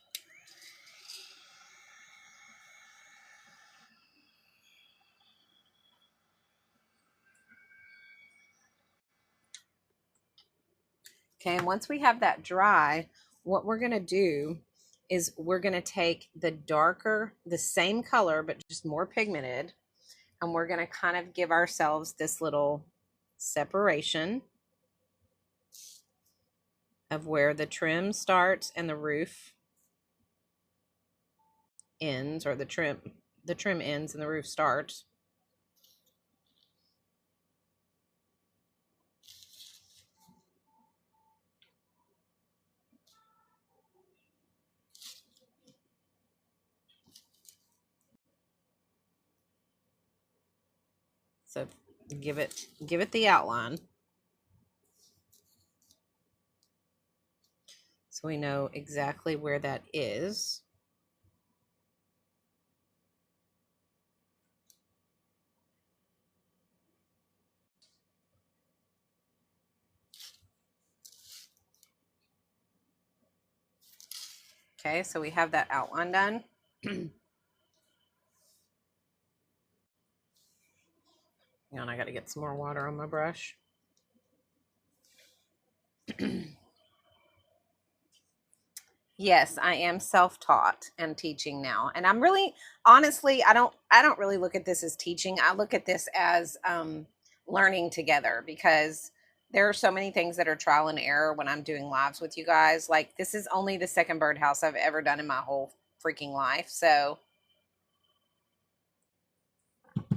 Okay, and once we have that dry, what we're going to do is we're going to take the same color, but just more pigmented, and we're going to kind of give ourselves this little separation of where the trim starts and the roof ends, or the trim ends and the roof starts. So give it the outline so we know exactly where that is. Okay, so we have that outline done. And I got to get some more water on my brush. Yes, I am self-taught and teaching now. And I'm really, honestly, I don't really look at this as teaching. I look at this as learning together, because there are so many things that are trial and error when I'm doing lives with you guys. Like, this is only the second birdhouse I've ever done in my whole freaking life. So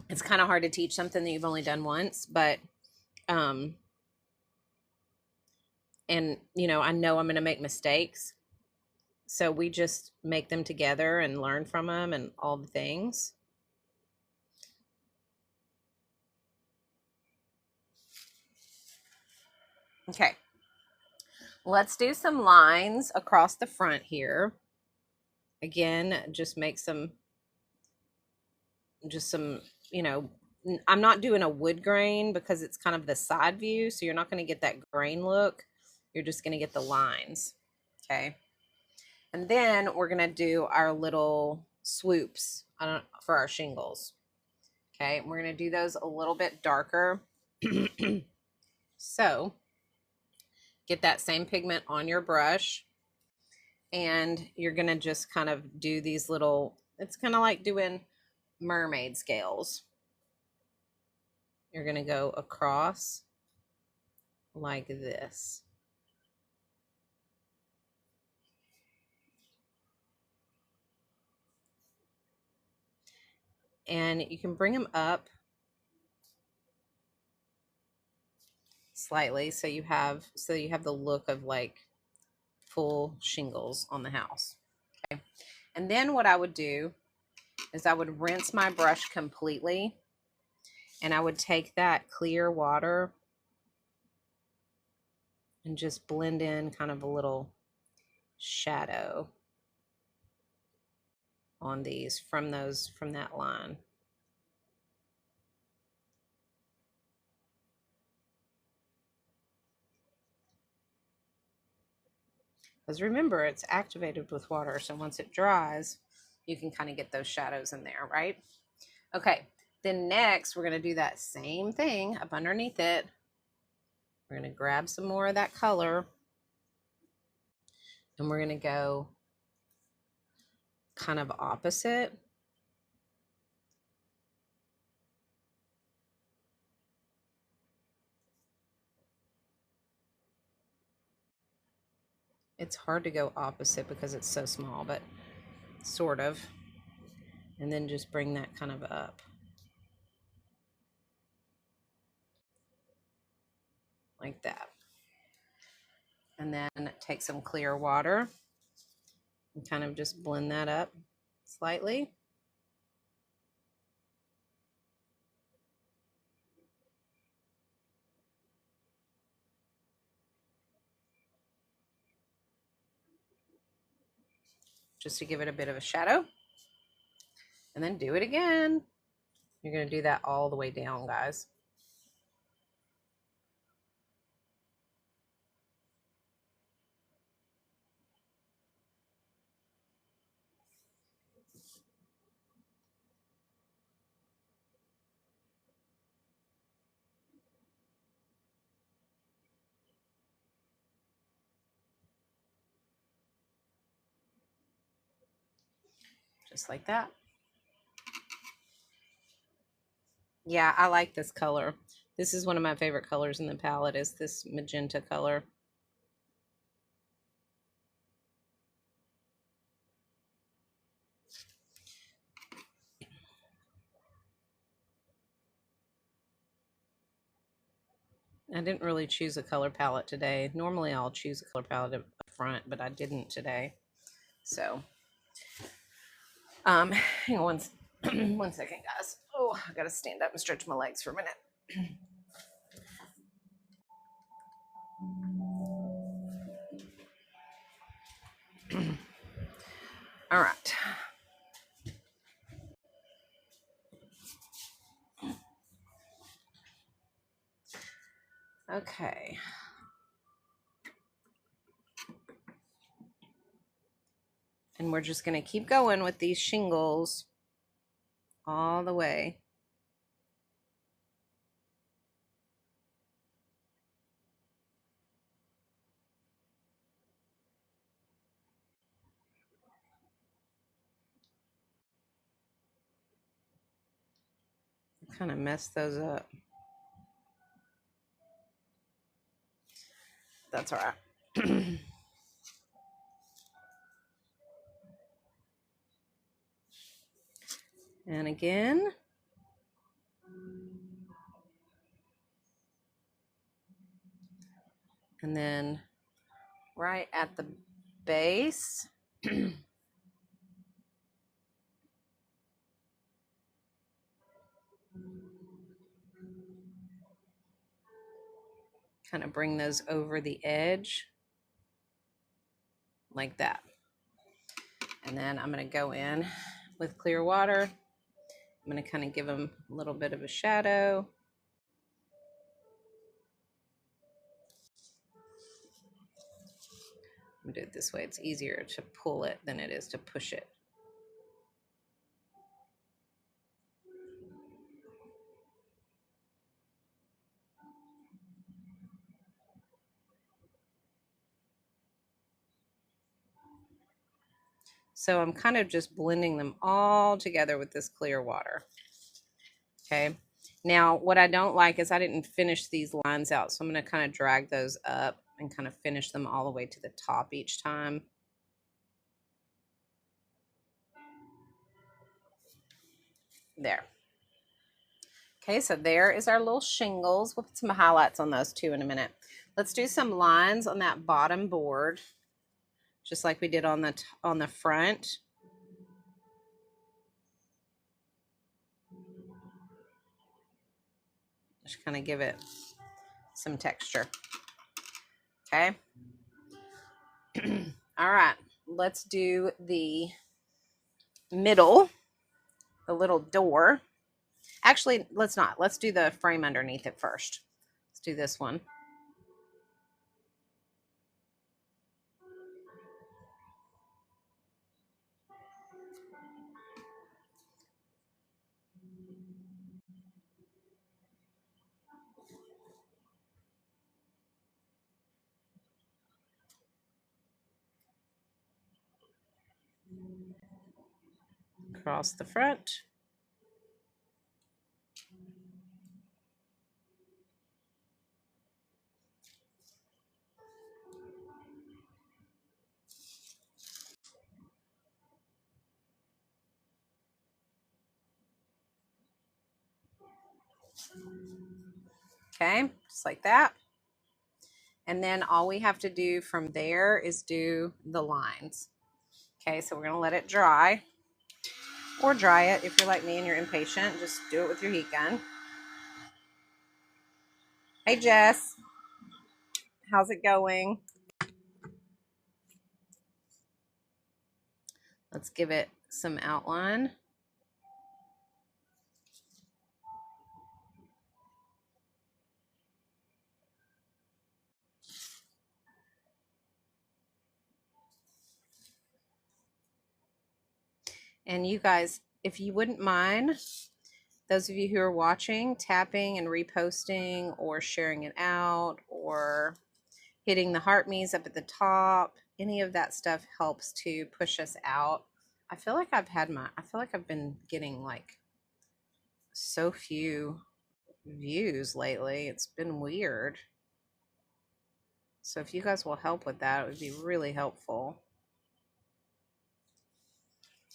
it's kind of hard to teach something that you've only done once, but and I know I'm going to make mistakes. So we just make them together and learn from them and all the things. Okay. Let's do some lines across the front here. Again, just make some, I'm not doing a wood grain because it's kind of the side view. So you're not going to get that grain look. You're just going to get the lines. Okay. And then we're going to do our little swoops for our shingles. Okay, we're going to do those a little bit darker. So get that same pigment on your brush, and you're going to just kind of do these little, it's kind of like doing mermaid scales. You're going to go across like this. And you can bring them up slightly so you have the look of like full shingles on the house. Okay. And then what I would do is I would rinse my brush completely, and I would take that clear water and just blend in kind of a little shadow on these from that line. Because remember, it's activated with water, so once it dries, you can kind of get those shadows in there, right? Okay, then next we're going to do that same thing up underneath it. We're going to grab some more of that color, and we're going to go kind of opposite. It's hard to go opposite because it's so small, but sort of. And then just bring that kind of up. Like that. And then take some clear water and kind of just blend that up slightly. Just to give it a bit of a shadow. And then do it again. You're going to do that all the way down, guys. Just like that. Yeah, I like this color. This is one of my favorite colors in the palette, is this magenta color. I didn't really choose a color palette today. Normally I'll choose a color palette up front, but I didn't today. So, hang on one second, guys. Oh, I gotta stand up and stretch my legs for a minute. All right. Okay. And we're just going to keep going with these shingles all the way. Kind of mess those up. That's all right. And again. And then right at the base. Kind of bring those over the edge like that. And then I'm going to go in with clear water. I'm going to kind of give them a little bit of a shadow. I'm going to do it this way. It's easier to pull it than it is to push it. So I'm kind of just blending them all together with this clear water. Okay. Now, what I don't like is I didn't finish these lines out. So I'm going to kind of drag those up and kind of finish them all the way to the top each time. There. Okay, so there is our little shingles. We'll put some highlights on those too in a minute. Let's do some lines on that bottom board, just like we did on the front. Just kind of give it some texture. Okay. All right, let's do the middle, the little door. Actually, let's not. Let's do the frame underneath it first. Let's do this one. Across the front. Okay, just like that. And then all we have to do from there is do the lines. Okay, so we're going to let it dry. Or dry it if you're like me and you're impatient. Just do it with your heat gun. Hey, Jess. How's it going? Let's give it some outline. And you guys, if you wouldn't mind, those of you who are watching, tapping and reposting or sharing it out or hitting the heart me's up at the top, any of that stuff helps to push us out. I feel like I've been getting like so few views lately. It's been weird. So if you guys will help with that, it would be really helpful.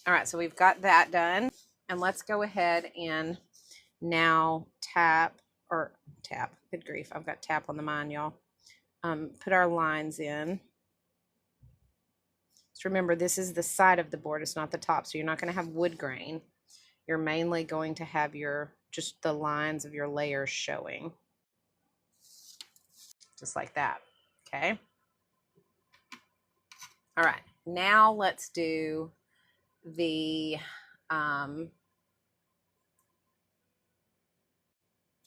All right, so we've got that done. And let's go ahead and now tap, good grief, I've got tap on the mind, y'all. Put our lines in. So remember, this is the side of the board, it's not the top, so you're not going to have wood grain. You're mainly going to have just the lines of your layers showing. Just like that, okay? All right, now let's do the,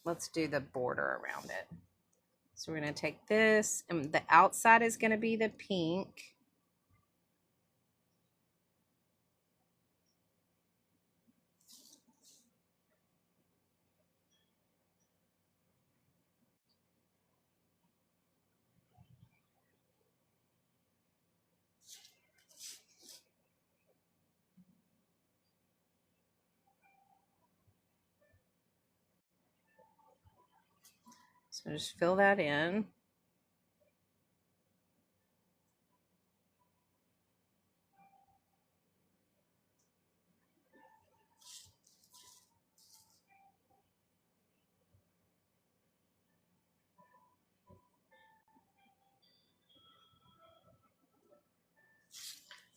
let's do the border around it. So we're going to take this, and the outside is going to be the pink. So just fill that in.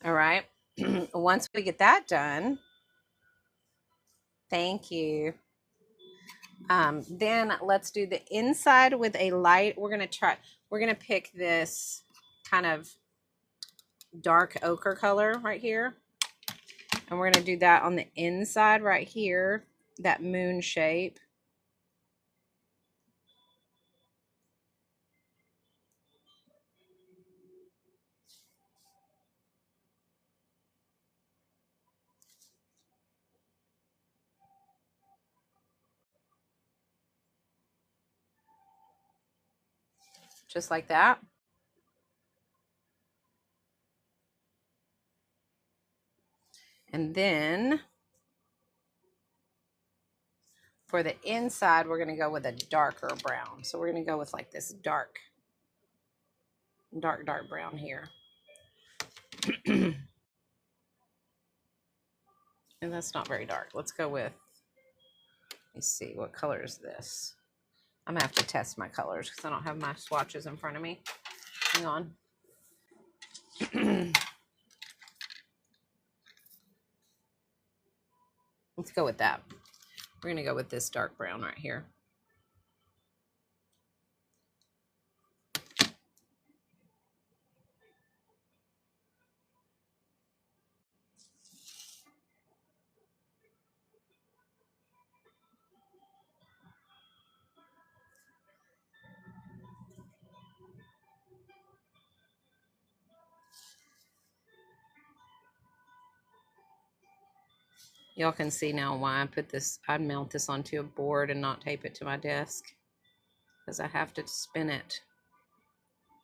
All right. Once we get that done, thank you. Then let's do the inside with a light. We're going to pick this kind of dark ochre color right here. And we're going to do that on the inside right here, that moon shape. Just like that. And then for the inside, we're going to go with a darker brown. So we're going to go with like this dark brown here. And that's not very dark. Let's go with, let's see, what color is this? I'm going to have to test my colors because I don't have my swatches in front of me. Hang on. Let's go with that. We're going to go with this dark brown right here. Y'all can see now why I put this, I'd mount this onto a board and not tape it to my desk, because I have to spin it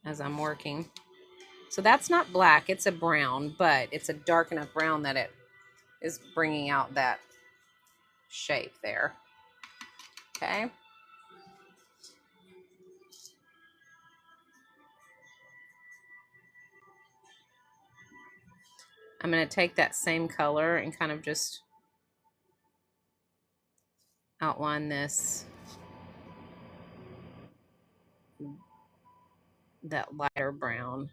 as I'm working. So that's not black, it's a brown, but it's a dark enough brown that it is bringing out that shape there. Okay. I'm going to take that same color and kind of just outline this, that lighter brown.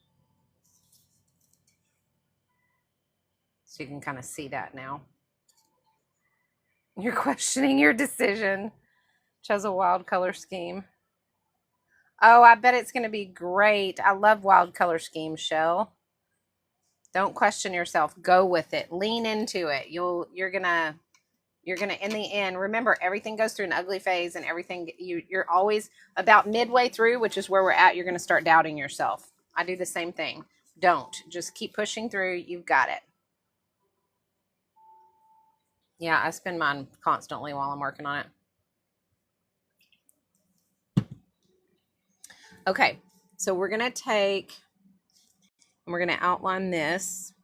So you can kind of see that now. You're questioning your decision. Chose a wild color scheme. Oh, I bet it's going to be great. I love wild color schemes, Shell. Don't question yourself. Go with it. Lean into it. You're gonna in the end, remember, everything goes through an ugly phase, and everything you're always about midway through, which is where we're at, you're gonna start doubting yourself. I do the same thing. Don't. Just keep pushing through. You've got it. Yeah, I spin mine constantly while I'm working on it. Okay, so we're gonna take and we're gonna outline this.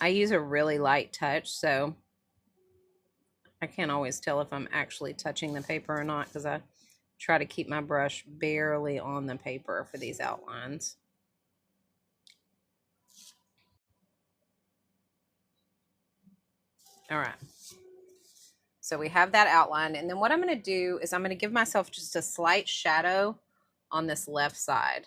I use a really light touch, so I can't always tell if I'm actually touching the paper or not, because I try to keep my brush barely on the paper for these outlines. All right. So we have that outlined. And then what I'm going to do is I'm going to give myself just a slight shadow on this left side.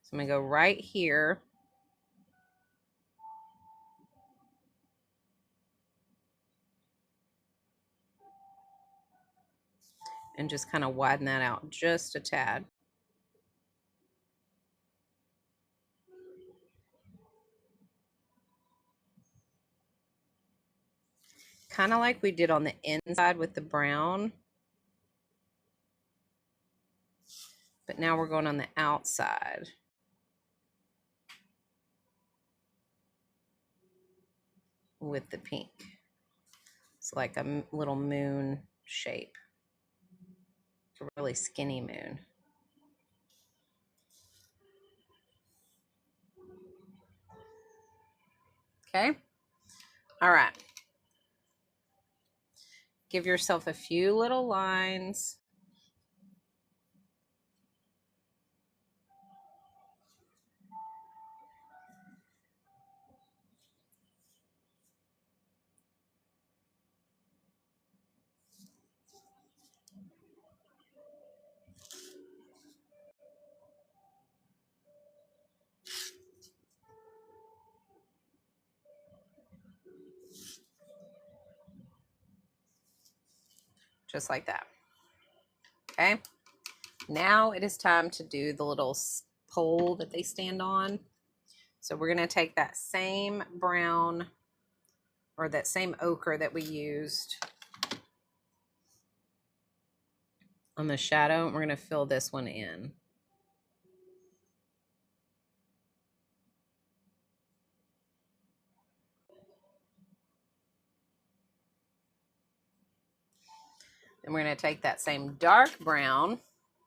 So I'm going to go right here. And just kind of widen that out just a tad. Kind of like we did on the inside with the brown. But now we're going on the outside with the pink. It's like a little moon shape. It's a really skinny moon. Okay. All right. Give yourself a few little lines. Just like that. Okay. Now it is time to do the little pole that they stand on. So we're going to take that same brown or that same ochre that we used on the shadow, and we're going to fill this one in. And we're going to take that same dark brown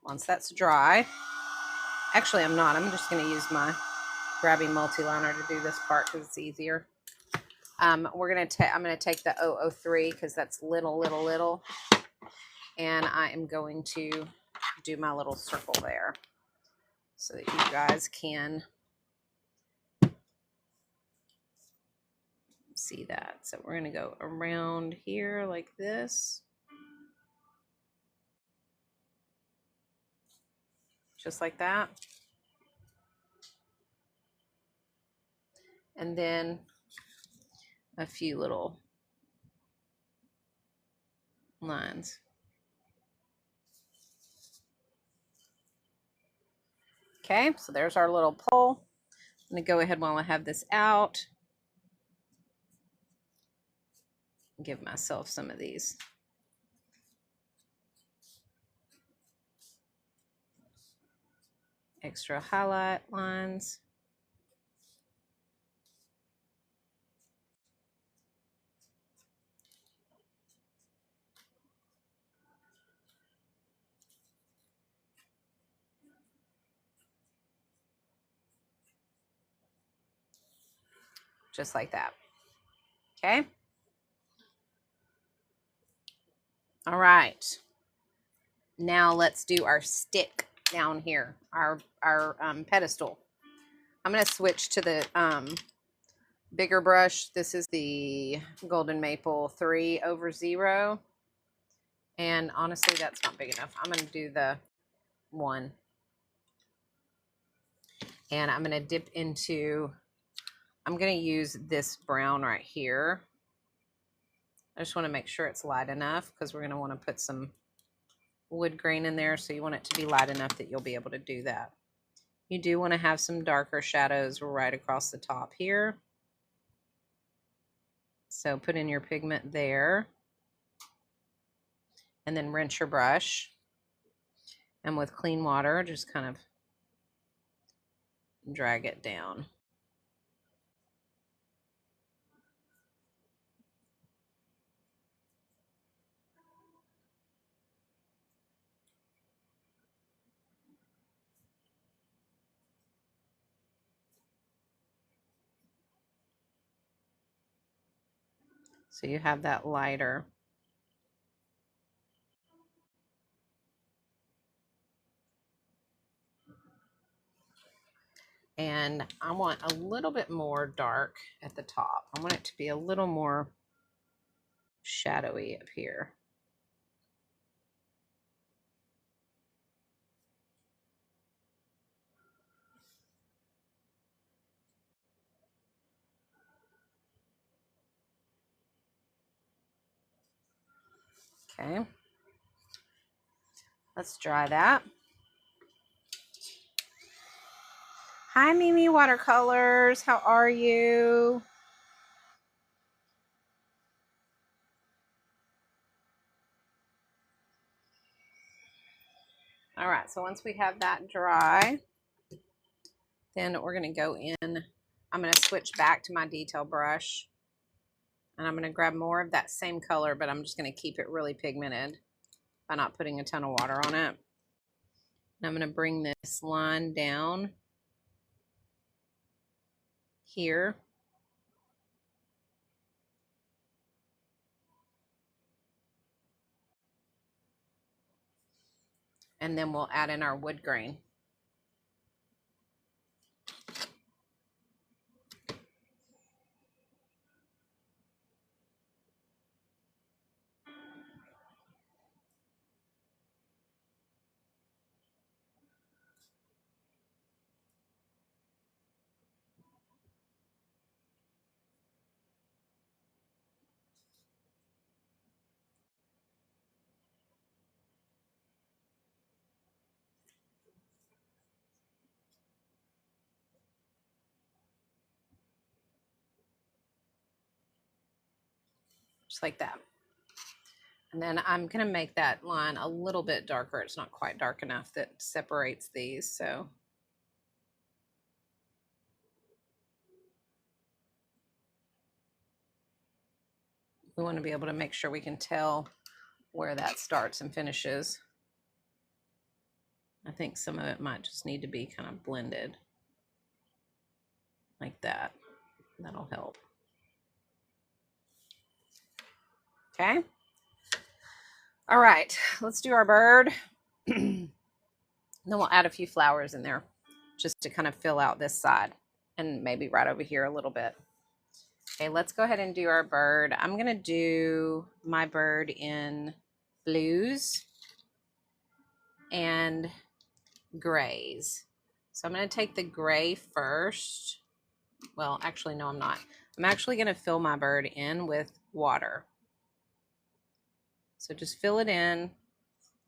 once that's dry. Actually, I'm not. I'm just going to use my grabby multi-liner to do this part because it's easier. I'm going to take the 003 because that's little. And I am going to do my little circle there so that you guys can see that. So we're going to go around here like this. Just like that. And then a few little lines. Okay, so there's our little pole. I'm going to go ahead while I have this out. Give myself some of these extra highlight lines. Just like that. Okay. All right. Now let's do our stick down here, our pedestal. I'm going to switch to the bigger brush. This is the Golden Maple 3/0. And honestly, that's not big enough. I'm going to do the 1. And I'm going to dip into, I'm going to use this brown right here. I just want to make sure it's light enough because we're going to want to put some wood grain in there. So you want it to be light enough that you'll be able to do that. You do want to have some darker shadows right across the top here. So put in your pigment there. And then rinse your brush. And with clean water, just kind of drag it down. So you have that lighter. And I want a little bit more dark at the top. I want it to be a little more shadowy up here. Okay. Let's dry that. Hi, Mimi Watercolors. How are you? All right, so once we have that dry, then we're going to go in. I'm going to switch back to my detail brush. And I'm going to grab more of that same color, but I'm just going to keep it really pigmented by not putting a ton of water on it. And I'm going to bring this line down here. And then we'll add in our wood grain. just like that. And then I'm going to make that line a little bit darker. It's not quite dark enough that separates these. So we want to be able to make sure we can tell where that starts and finishes. I think some of it might just need to be kind of blended like that. That'll help. Okay. All right, let's do our bird. Then we'll add a few flowers in there just to kind of fill out this side and maybe right over here a little bit. Okay, let's go ahead and do our bird. I'm going to do my bird in blues and grays. So I'm going to take the gray first. Well, actually, no, I'm not. I'm actually going to fill my bird in with water. So just fill it in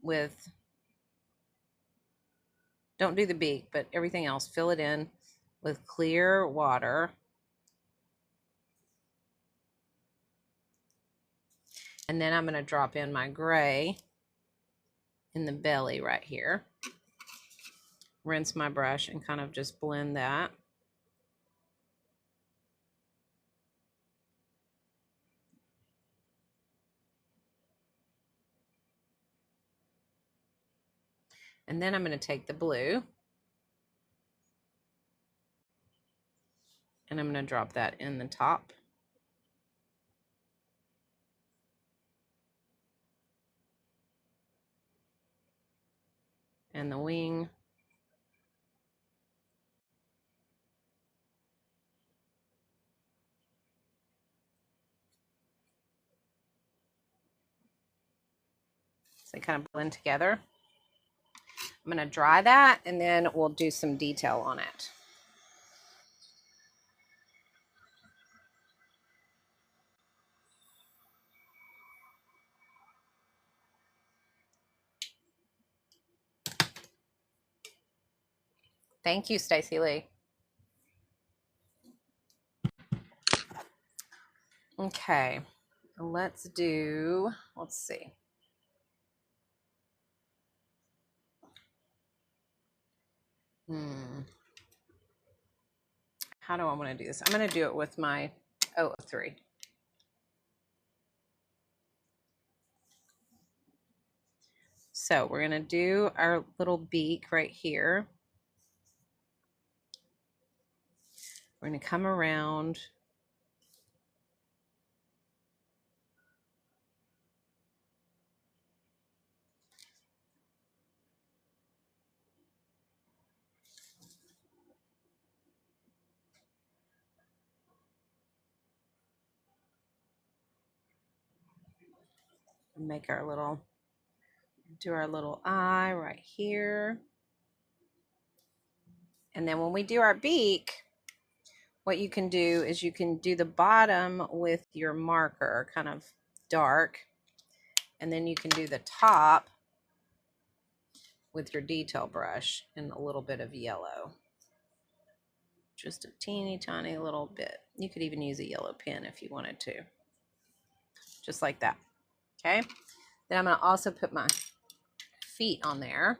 with, don't do the beak, but everything else, fill it in with clear water. And then I'm going to drop in my gray in the belly right here. Rinse my brush and kind of just blend that. And then I'm going to take the blue and I'm going to drop that in the top. And the wing. So they kind of blend together. I'm going to dry that and then we'll do some detail on it. Thank you, Stacy Lee. Okay, let's see. How do I want to do this? I'm going to do it with my 003. So we're going to do our little beak right here. We're going to come around. Make our little, do our little eye right here. And then when we do our beak, what you can do is you can do the bottom with your marker, kind of dark, and then you can do the top with your detail brush in a little bit of yellow. Just a teeny tiny little bit. You could even use a yellow pen if you wanted to. Just like that. Okay. Then I'm going to also put my feet on there.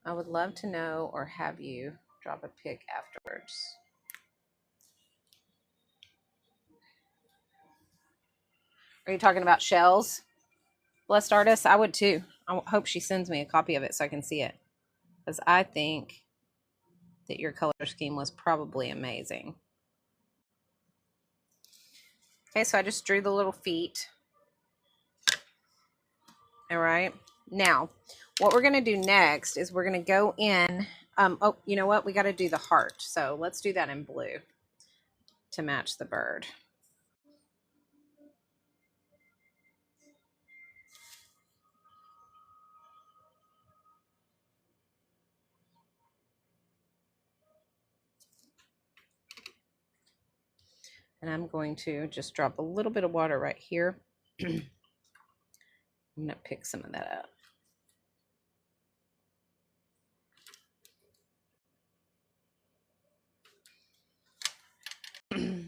I would love to know or have you drop a pic afterwards. Are you talking about shells? Blessed Artist? I would too. I hope she sends me a copy of it so I can see it. Because I think that your color scheme was probably amazing. Okay, so I just drew the little feet. All right. Now, what we're going to do next is we're going to go in. Oh, you know what? We got to do the heart. So let's do that in blue to match the bird. And I'm going to just drop a little bit of water right here. I'm going to pick some of that up.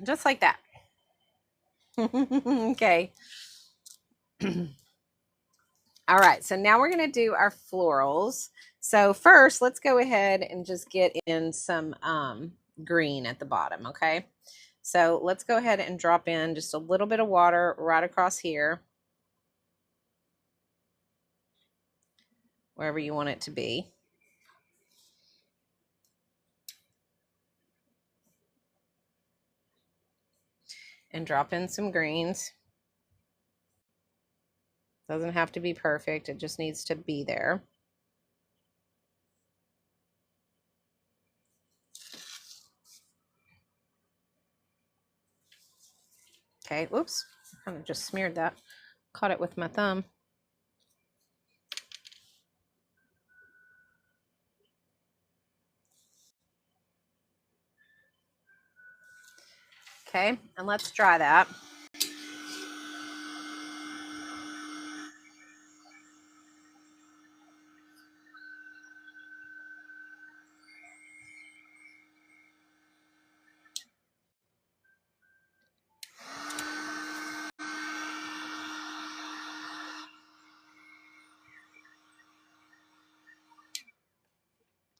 Just like that. Okay. All right, so now we're going to do our florals. So first, let's go ahead and just get in some green at the bottom, okay? So let's go ahead and drop in just a little bit of water right across here, wherever you want it to be. And drop in some greens. Doesn't have to be perfect, it just needs to be there. Okay, whoops, I kind of just smeared that. Caught it with my thumb. Okay, and let's dry that.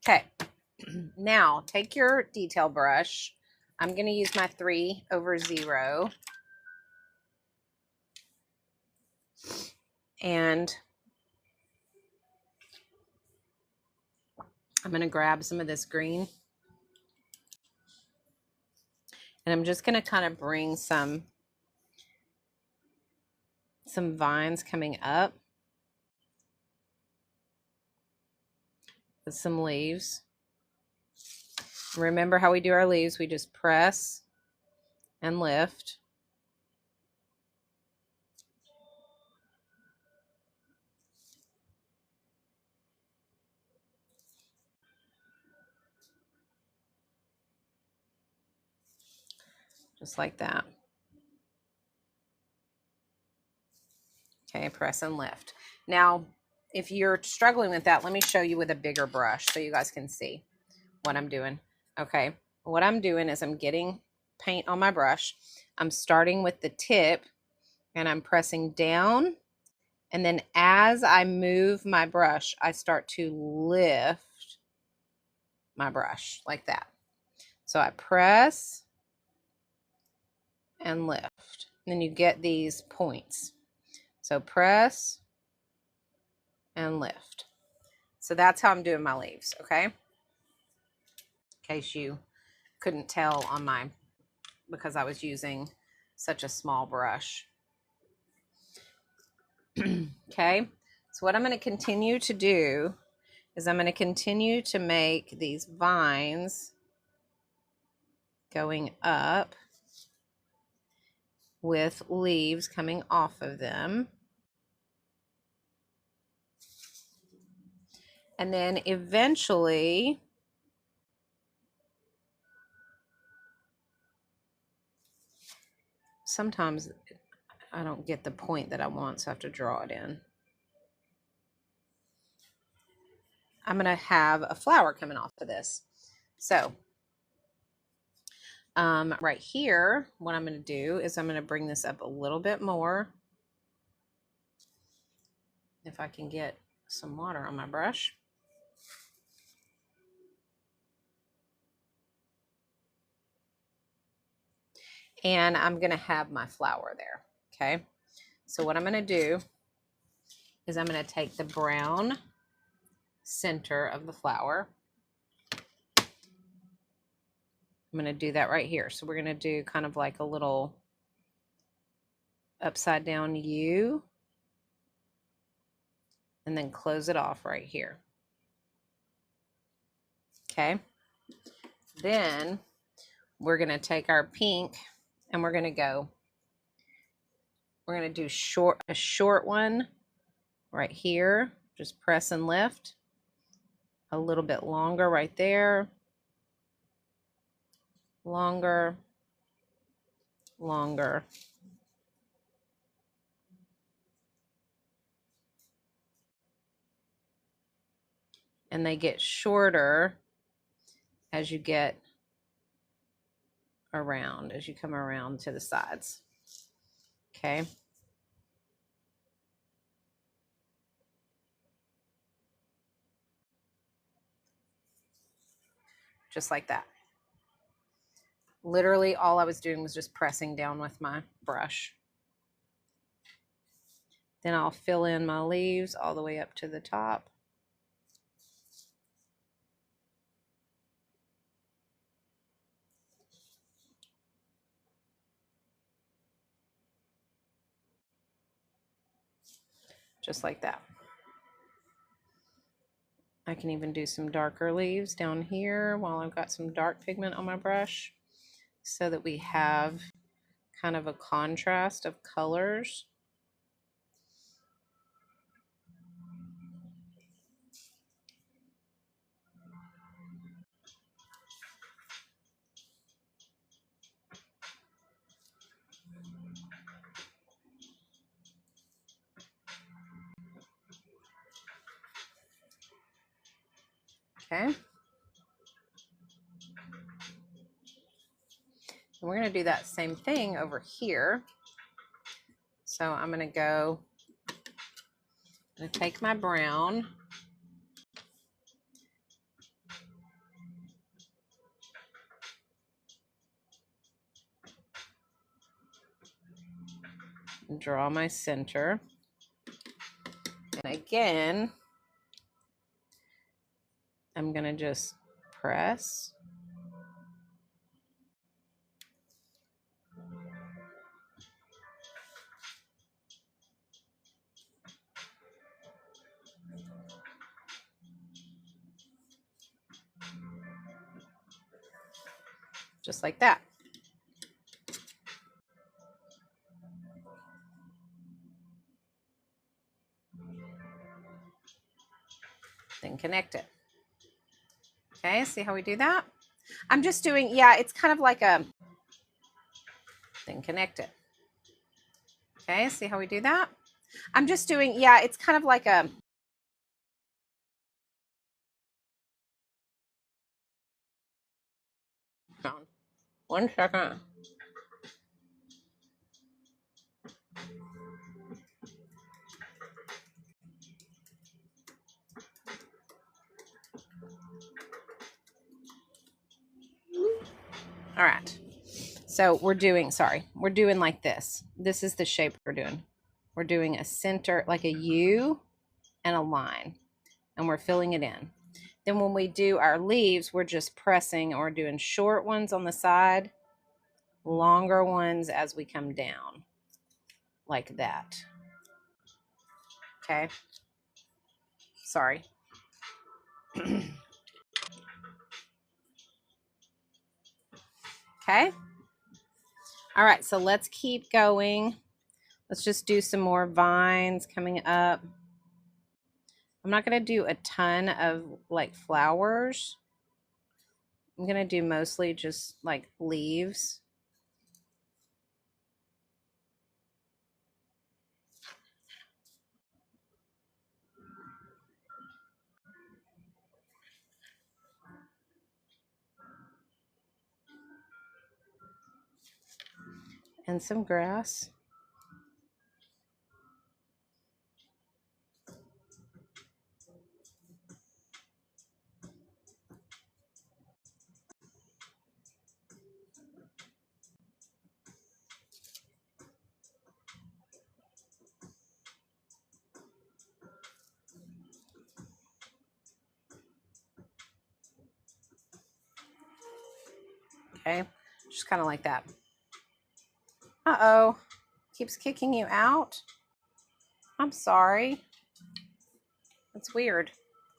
Okay, now take your detail brush. I'm going to use my 3/0. And I'm going to grab some of this green. And I'm just going to kind of bring some vines coming up with some leaves. Remember how we do our leaves? We just press and lift. Just like that. Okay, press and lift. Now, if you're struggling with that, let me show you with a bigger brush so you guys can see what I'm doing. Okay, what I'm doing is I'm getting paint on my brush. I'm starting with the tip and I'm pressing down. And then as I move my brush, I start to lift my brush like that. So I press and lift. And then you get these points. So press and lift. So that's how I'm doing my leaves, okay? In case you couldn't tell on my, because I was using such a small brush. Okay, so what I'm going to continue to do is I'm going to continue to make these vines going up with leaves coming off of them. And then eventually sometimes I don't get the point that I want, so I have to draw it in. I'm going to have a flower coming off of this. So right here, what I'm going to do is I'm going to bring this up a little bit more. If I can get some water on my brush. And I'm going to have my flower there. Okay. So what I'm going to do is I'm going to take the brown center of the flower. I'm going to do that right here. So we're going to do kind of like a little upside down U. And then close it off right here. Okay. Then we're going to take our pink and we're going to go. We're going to do a short one right here. Just press and lift. A little bit longer right there. Longer. Longer. And they get shorter as you get around, as you come around to the sides. Okay. Just like that. Literally all I was doing was just pressing down with my brush. Then I'll fill in my leaves all the way up to the top. Just like that. I can even do some darker leaves down here while I've got some dark pigment on my brush so that we have kind of a contrast of colors. Okay. And we're going to do that same thing over here. So I'm going to take my brown. And draw my center. And again, I'm going to just press. Just like that. Then connect it. Okay, see how we do that? I'm just doing, yeah, it's kind of like a, then connect it. Okay, see how we do that? I'm just doing, yeah, it's kind of like a, 1 second. All right. So we're doing like this. This is the shape we're doing. We're doing a center, like a U and a line, and we're filling it in. Then when we do our leaves, we're just pressing, or doing short ones on the side, longer ones as we come down, like that. Okay. Sorry. Okay. All right, so let's keep going. Let's just do some more vines coming up. I'm not going to do a ton of like flowers. I'm going to do mostly just like leaves. And some grass. Okay, just kind of like that. Uh-oh, keeps kicking you out. I'm sorry. That's weird.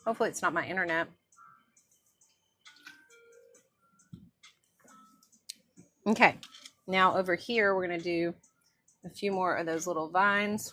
Hopefully it's not my internet. Okay, now over here, we're going to do a few more of those little vines.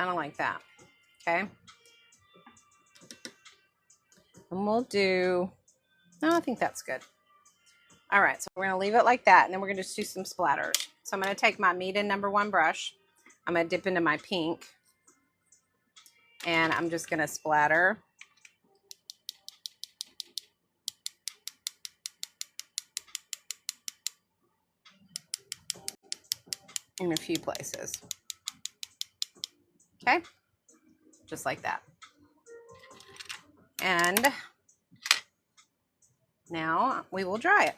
kind of like that. Okay. And we'll do, no, I think that's good. All right, so we're gonna leave it like that, and then we're gonna just do some splatters. So I'm gonna take my Meet In #1 brush. I'm gonna dip into my pink, and I'm just gonna splatter. In a few places. Okay, just like that. And now we will dry it.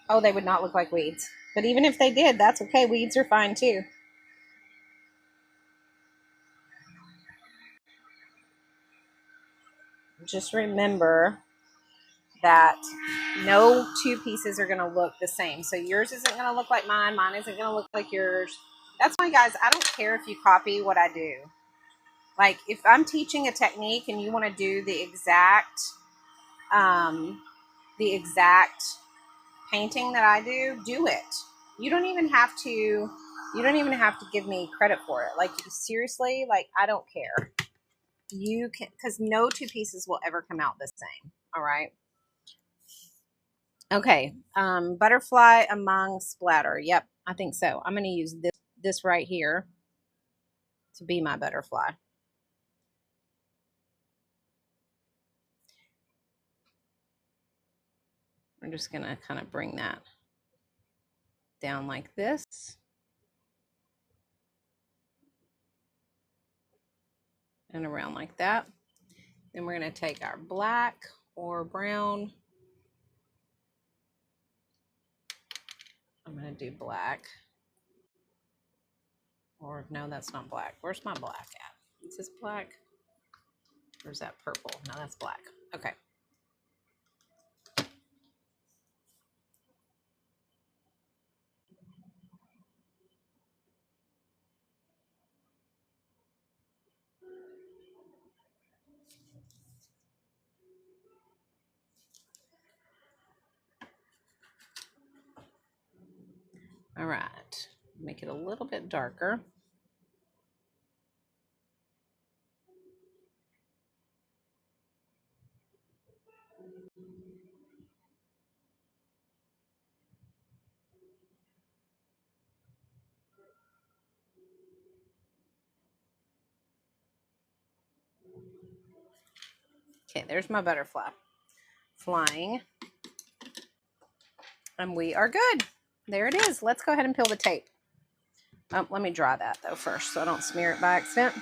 Oh, they would not look like weeds. But even if they did, that's okay. Weeds are fine too. Just remember that no two pieces are going to look the same. So yours isn't going to look like mine. Mine isn't going to look like yours. That's why, guys, I don't care if you copy what I do. Like, if I'm teaching a technique and you want to do the exact painting that I do it. You don't even have to give me credit for it. Like, seriously, like, I don't care. You can, because no two pieces will ever come out the same. All right. Okay. Butterfly among splatter. Yep, I think so. I'm going to use this right here to be my butterfly. I'm just going to kind of bring that down like this. And around like that. Then we're going to take our black or brown. I'm going to do black. Or no, that's not black. Where's my black at? Is this black? Or is that purple? No, that's black. Okay. All right. Make it a little bit darker. Okay, there's my butterfly flying. And we are good. There it is. Let's go ahead and peel the tape. Let me dry that though first so I don't smear it by accident.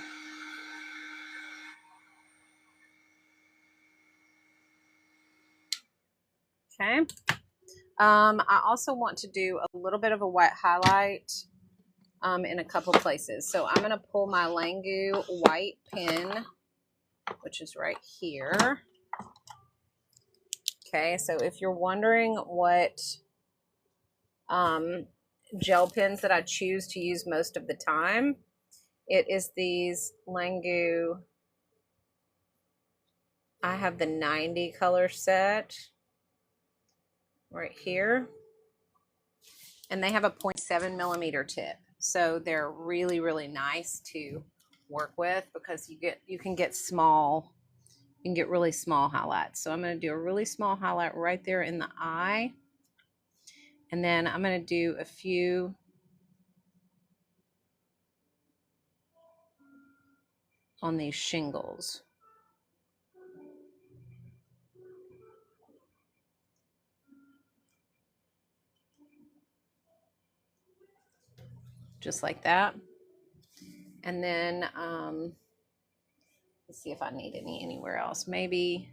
Okay. I also want to do a little bit of a white highlight in a couple places. So I'm going to pull my Langu white pen, which is right here. Okay, so if you're wondering what gel pens that I choose to use most of the time, it is these Langu. I have the 90 color set right here, and they have a 0.7 millimeter tip, so they're really, really nice to work with because you can get small, you can get really small highlights. So I'm going to do a really small highlight right there in the eye, and then I'm going to do a few on these shingles. Just like that. And then let's see if I need anywhere else. Maybe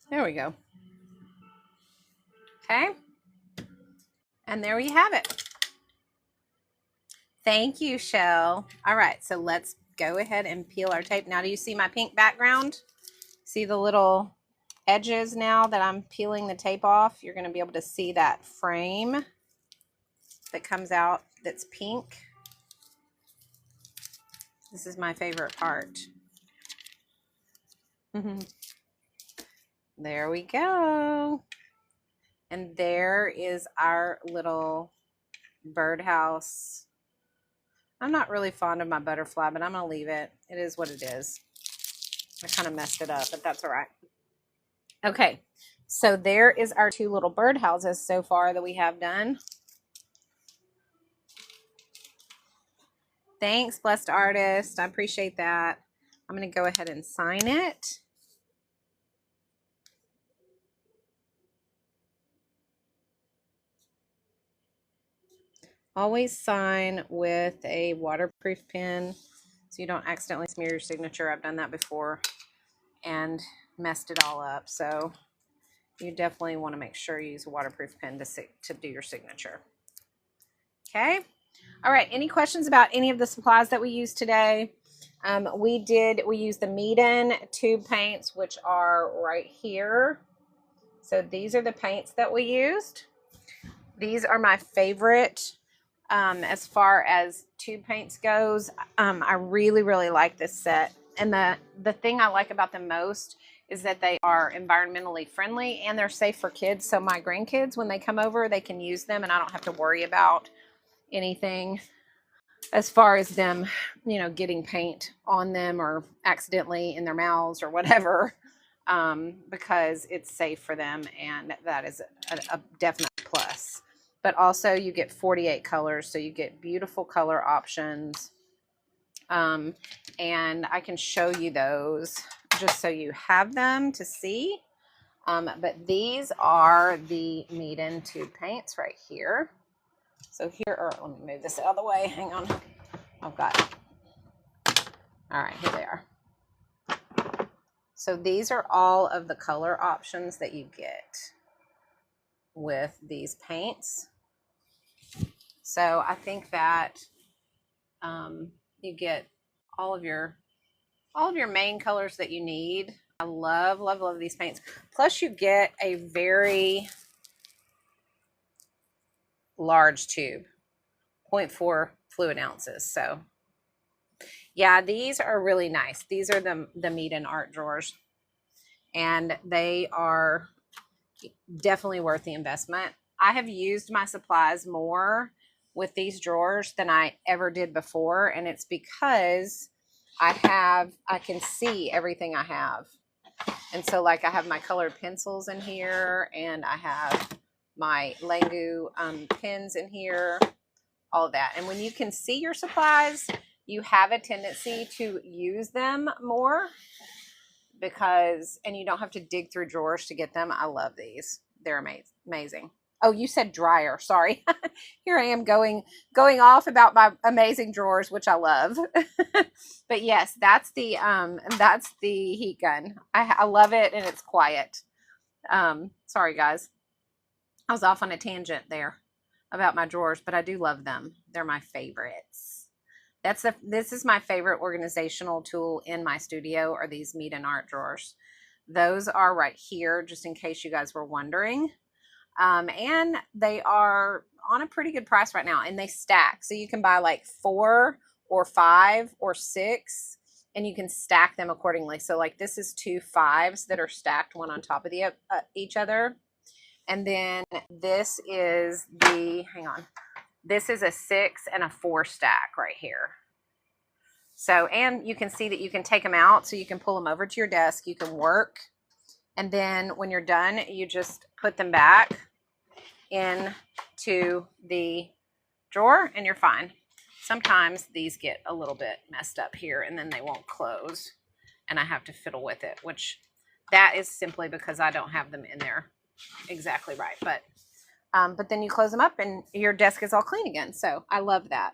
There we go. Okay. And there we have it. Thank you, Shell. All right, so let's go ahead and peel our tape. Now, do you see my pink background? See the little edges now that I'm peeling the tape off? You're going to be able to see that frame that comes out that's pink. This is my favorite part. There we go. And there is our little birdhouse. I'm not really fond of my butterfly, but I'm going to leave it. It is what it is. I kind of messed it up, but that's all right. Okay, so there is our two little birdhouses so far that we have done. Thanks, Blessed Artist. I appreciate that. I'm going to go ahead and sign it. Always sign with a waterproof pen so you don't accidentally smear your signature. I've done that before and messed it all up. So you definitely want to make sure you use a waterproof pen to do your signature. Okay. All right. Any questions about any of the supplies that we used today? We used the Meeden tube paints, which are right here. So these are the paints that we used. These are my favorite as far as tube paints goes. I really, really like this set. And the thing I like about them most is that they are environmentally friendly and they're safe for kids. So my grandkids, when they come over, they can use them and I don't have to worry about anything as far as them, you know, getting paint on them or accidentally in their mouths or whatever, because it's safe for them. And that is a definite plus. But also you get 48 colors, so you get beautiful color options. And I can show you those just so you have them to see. But these are the Meeden tube paints right here. So here, let me move this out of the way. Hang on. I've got, all right, here they are. So these are all of the color options that you get with these paints. So I think that you get all of your main colors that you need. I love, love, love these paints. Plus you get a very large tube, 0.4 fluid ounces. So yeah, these are really nice. These are the Meeden art drawers, and they are definitely worth the investment. I have used my supplies more with these drawers than I ever did before, and it's because I can see everything I have. And so like I have my colored pencils in here, and I have my Langu pens in here, all of that. And when you can see your supplies, you have a tendency to use them more and you don't have to dig through drawers to get them. I love these. They're amazing. Oh, you said dryer. Sorry. Here I am going off about my amazing drawers, which I love. But yes, that's the heat gun. I love it, and it's quiet. Sorry guys. I was off on a tangent there about my drawers, but I do love them. They're my favorites. This is my favorite organizational tool in my studio, are these Meeden art drawers. Those are right here, just in case you guys were wondering. And they are on a pretty good price right now, and they stack. So you can buy like 4 or 5 or 6, and you can stack them accordingly. So like this is 2 5s that are stacked one on top of each other. And then this is this is a 6 and a 4 stack right here. So, and you can see that you can take them out, so you can pull them over to your desk, you can work, and then when you're done, you just put them back into the drawer and you're fine. Sometimes these get a little bit messed up here and then they won't close and I have to fiddle with it, which that is simply because I don't have them in there exactly right. But then you close them up and your desk is all clean again. So I love that.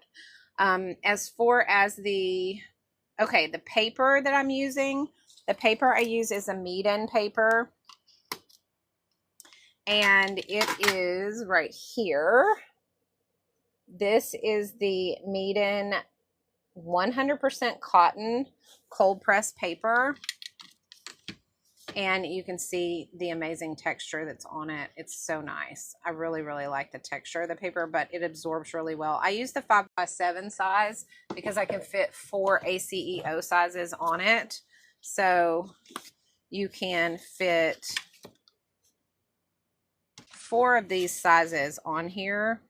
As far as the paper that I'm using, the paper I use is a Meeden paper. and it is right here. This is the Meeden 100% cotton cold press paper. And you can see the amazing texture that's on it. It's so nice. I really, really like the texture of the paper, but it absorbs really well. I use the 5x7 size because I can fit 4 ACEO sizes on it. So you can fit 4 of these sizes on here.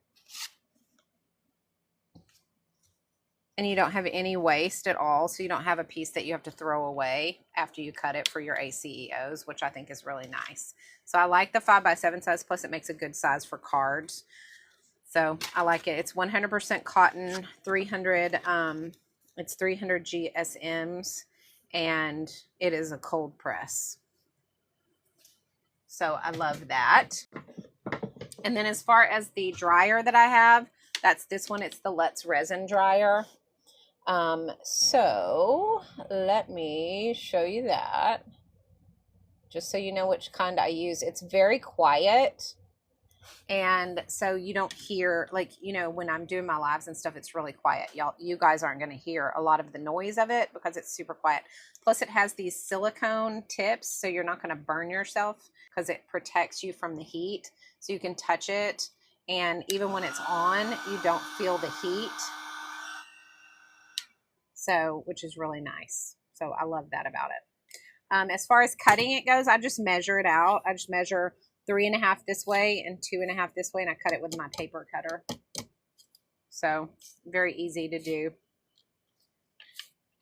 And you don't have any waste at all, so you don't have a piece that you have to throw away after you cut it for your ACEOs, which I think is really nice. So I like the 5x7 size, plus it makes a good size for cards. So I like it. It's 100% cotton, 300, it's 300 GSMs, and it is a cold press. So I love that. And then as far as the dryer that I have, that's this one. It's the Let's Resin dryer. So let me show you that, just so you know which kind I use. It's very quiet, and so you don't hear, like, you know, when I'm doing my lives and stuff, it's really quiet. You guys aren't going to hear a lot of the noise of it because it's super quiet. Plus it has these silicone tips, so you're not going to burn yourself because it protects you from the heat. So you can touch it, and even when it's on, you don't feel the heat. So, which is really nice. So I love that about it. As far as cutting it goes, I just measure it out. I just measure 3.5 this way and 2.5 this way, and I cut it with my paper cutter. So very easy to do.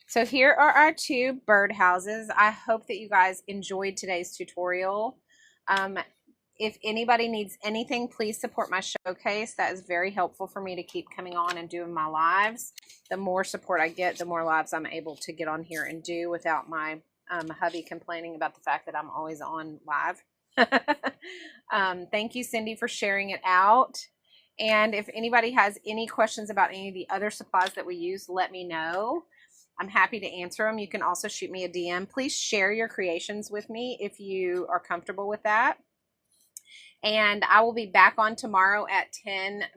So here are our 2 birdhouses. I hope that you guys enjoyed today's tutorial. If anybody needs anything, please support my showcase. That is very helpful for me to keep coming on and doing my lives. The more support I get, the more lives I'm able to get on here and do without my hubby complaining about the fact that I'm always on live. Thank you, Cindy, for sharing it out. And if anybody has any questions about any of the other supplies that we use, let me know. I'm happy to answer them. You can also shoot me a DM. Please share your creations with me if you are comfortable with that. And I will be back on tomorrow at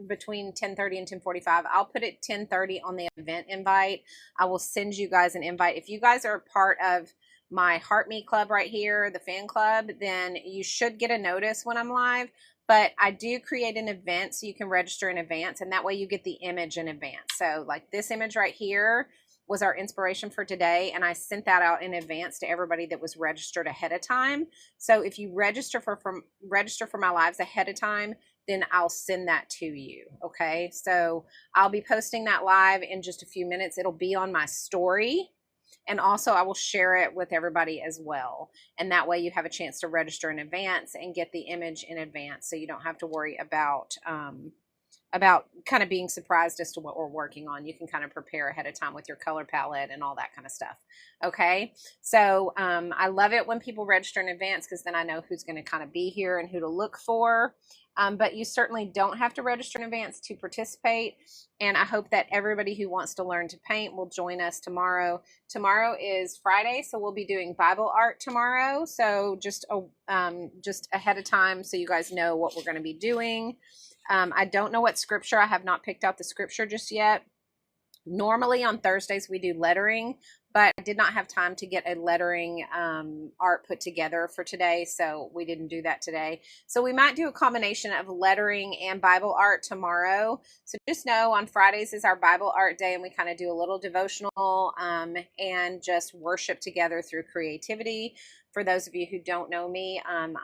between 10:30 and 10:45. I'll put it 10:30 on the event invite. I will send you guys an invite. If you guys are part of my Heart Me Club right here, the fan club, then you should get a notice when I'm live. But I do create an event so you can register in advance, and that way you get the image in advance. So like this image right here was our inspiration for today, and I sent that out in advance to everybody that was registered ahead of time. So if you register for my lives ahead of time, then I'll send that to you. Okay, so I'll be posting that live in just a few minutes. It'll be on my story, and also I will share it with everybody as well, and that way you have a chance to register in advance and get the image in advance, so you don't have to worry about kind of being surprised as to what we're working on. You can kind of prepare ahead of time with your color palette and all that kind of stuff. Okay, so I love it when people register in advance, because then I know who's going to kind of be here and who to look for. But you certainly don't have to register in advance to participate. And I hope that everybody who wants to learn to paint will join us tomorrow. Tomorrow is Friday, so we'll be doing Bible art tomorrow. So just ahead of time, so you guys know what we're going to be doing. I don't know what scripture. I have not picked out the scripture just yet. Normally on Thursdays we do lettering, but I did not have time to get a lettering art put together for today, so we didn't do that today. So we might do a combination of lettering and Bible art tomorrow. So just know on Fridays is our Bible art day, and we kind of do a little devotional and just worship together through creativity. For those of you who don't know me, I'm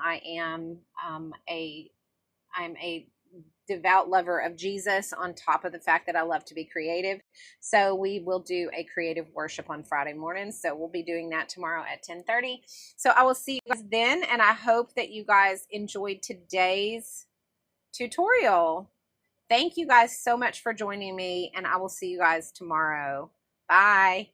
a devout lover of Jesus, on top of the fact that I love to be creative. So we will do a creative worship on Friday mornings. So we'll be doing that tomorrow at 10:30. So I will see you guys then, and I hope that you guys enjoyed today's tutorial. Thank you guys so much for joining me, and I will see you guys tomorrow. Bye.